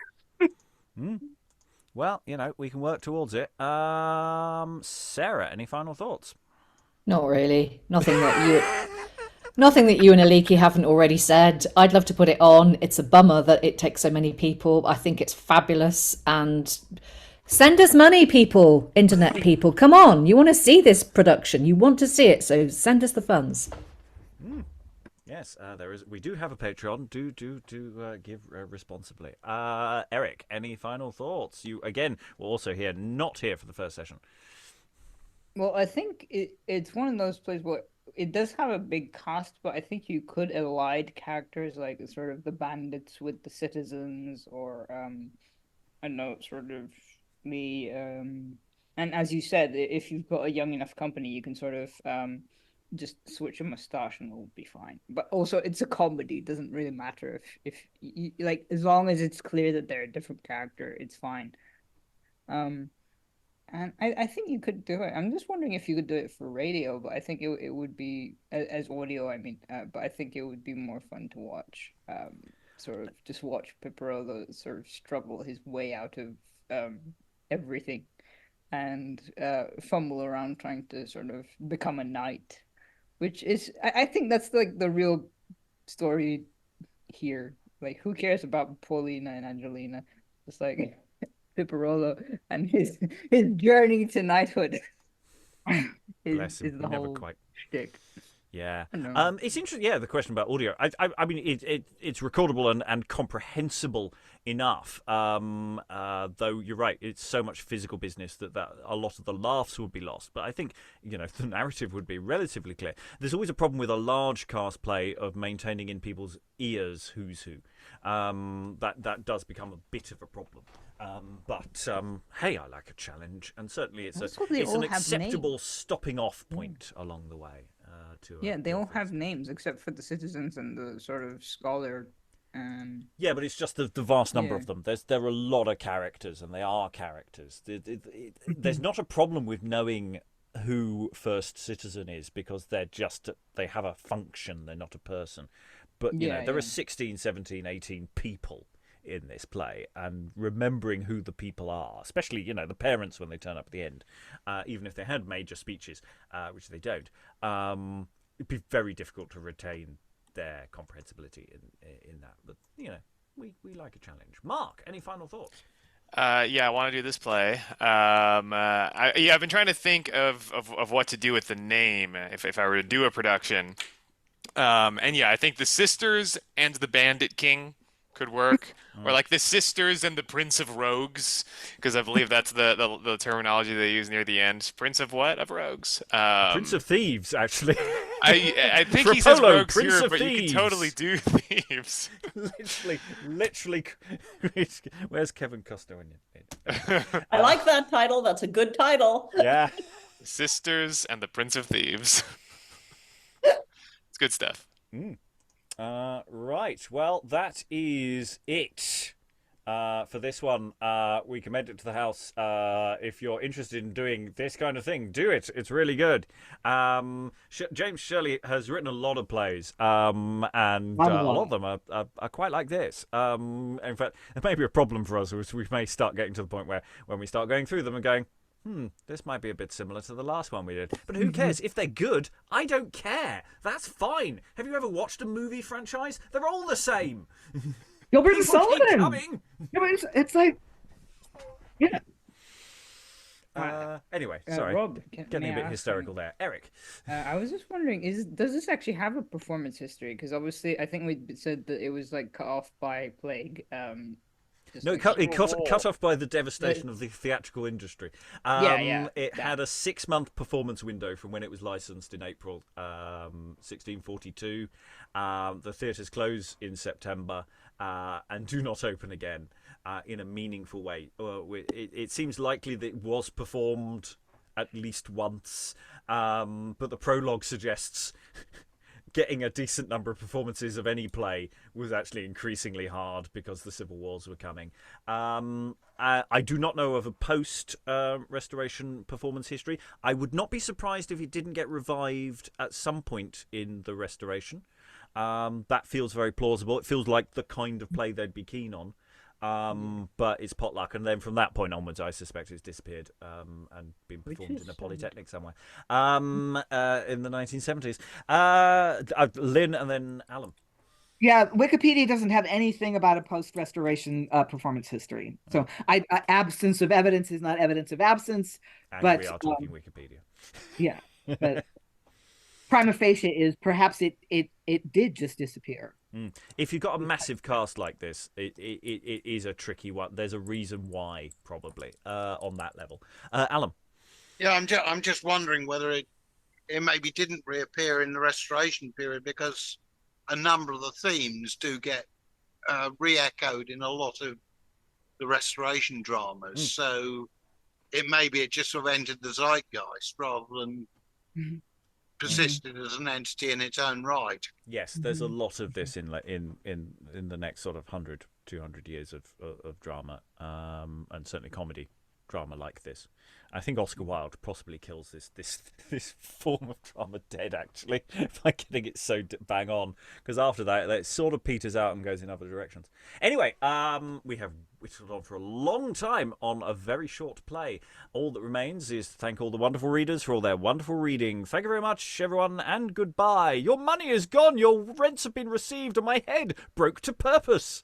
Well, we can work towards it. Sarah, any final thoughts? Not really. Nothing that you and Aliki haven't already said. I'd love to put it on. It's a bummer that it takes so many people. I think it's fabulous, and send us money, people, internet people. Come on, you want to see this production. You want to see it, so send us the funds. Yes, we do have a Patreon. Do give responsibly. Eric, any final thoughts? You again were also here, not here for the first session. Well, I think it's one of those plays where it does have a big cast, but I think you could elide characters like sort of the bandits with the citizens, or I don't know, sort of me. And as you said, if you've got a young enough company, you can sort of just switch a mustache and it'll be fine. But also, it's a comedy; it doesn't really matter if you, like, as long as it's clear that they're a different character, it's fine. And I think you could do it. I'm just wondering if you could do it for radio, but I think it would be as audio. I mean, but I think it would be more fun to watch. Sort of just watch Piperollo sort of struggle his way out of everything, and fumble around trying to sort of become a knight, which is I think that's like the real story here. Like, who cares about Paulina and Angellina? It's like Piperollo and his journey to knighthood. Bless him. Is the whole shtick. Yeah. It's interesting. Yeah, the question about audio. I mean, it's recordable and comprehensible enough. Though you're right, it's so much physical business that a lot of the laughs would be lost. But I think the narrative would be relatively clear. There's always a problem with a large cast play of maintaining in people's ears who's who. That does become a bit of a problem. But hey, I like a challenge, and certainly it's an acceptable stopping off point along the way. They all have names except for the citizens and the sort of scholar. Yeah, but it's just the vast number of them. There are a lot of characters, and they are characters. There's not a problem with knowing who First Citizen is, because they have a function. They're not a person. But there are 16, 17, 18 people in this play, and remembering who the people are, especially the parents when they turn up at the end, even if they had major speeches, which they don't, it'd be very difficult to retain their comprehensibility in that. But we like a challenge. Mark, any final thoughts? Yeah, I want to do this play. I've been trying to think of what to do with the name if I were to do a production. I think the Sisters and the Bandit King could work, or like the Sisters and the Prince of Rogues, because I believe that's the terminology they use near the end. Prince of what? Of Rogues? Prince of Thieves, actually. I think Frapolo, he says rogues Prince here, of but Thieves. you can totally do thieves. literally. Where's Kevin Costner in it? I like that title. That's a good title. Yeah. Sisters and the Prince of Thieves. It's good stuff. Right. Well, that is it for this one. We commend it to the house. If you're interested in doing this kind of thing, do it. It's really good. James Shirley has written a lot of plays, and a lot of them are quite like this. In fact, there may be a problem for us. We may start getting to the point where when we start going through them and going, this might be a bit similar to the last one we did. But who cares? If they're good, I don't care. That's fine. Have you ever watched a movie franchise? They're all the same. Gilbert and People keep Sullivan. coming. Yeah, but it's like, yeah. Anyway, sorry. Rob, Getting a bit hysterical there. Eric. I was just wondering, does this actually have a performance history? Because obviously, I think we said that it was like cut off by plague. Just No, like, cut off by the devastation of the theatrical industry. Yeah, It had a 6-month performance window from when it was licensed in April 1642. The theatres close in September and do not open again in a meaningful way. It seems likely that it was performed at least once, but the prologue suggests getting a decent number of performances of any play was actually increasingly hard because the civil wars were coming. I do not know of a post-restoration performance history. I would not be surprised if it didn't get revived at some point in the restoration. That feels very plausible. It feels like the kind of play they'd be keen on. But it's potluck, and then from that point onwards, I suspect it's disappeared and been performed in a polytechnic somewhere in the 1970s. Lynn and then Alan. Yeah, Wikipedia doesn't have anything about a post-restoration performance history. So, absence of evidence is not evidence of absence. And but we are talking Wikipedia. Yeah, but prima facie is perhaps it did just disappear. If you've got a massive cast like this, it is a tricky one. There's a reason why, probably, on that level. Alan? Yeah, I'm just wondering whether it maybe didn't reappear in the restoration period because a number of the themes do get re-echoed in a lot of the restoration dramas. So it just sort of entered the zeitgeist rather than persisted as an entity in its own right. Yes, there's a lot of this in the next sort of 100, 200 years of drama, and certainly comedy drama like this. I think Oscar Wilde possibly kills this form of drama dead, actually, by getting it so bang on, because after that it sort of peters out and goes in other directions. Anyway, we have whistled on for a long time on a very short play. All that remains is to thank all the wonderful readers for all their wonderful reading. Thank you very much, everyone, and goodbye. Your money is gone, your rents have been received, and my head broke to purpose.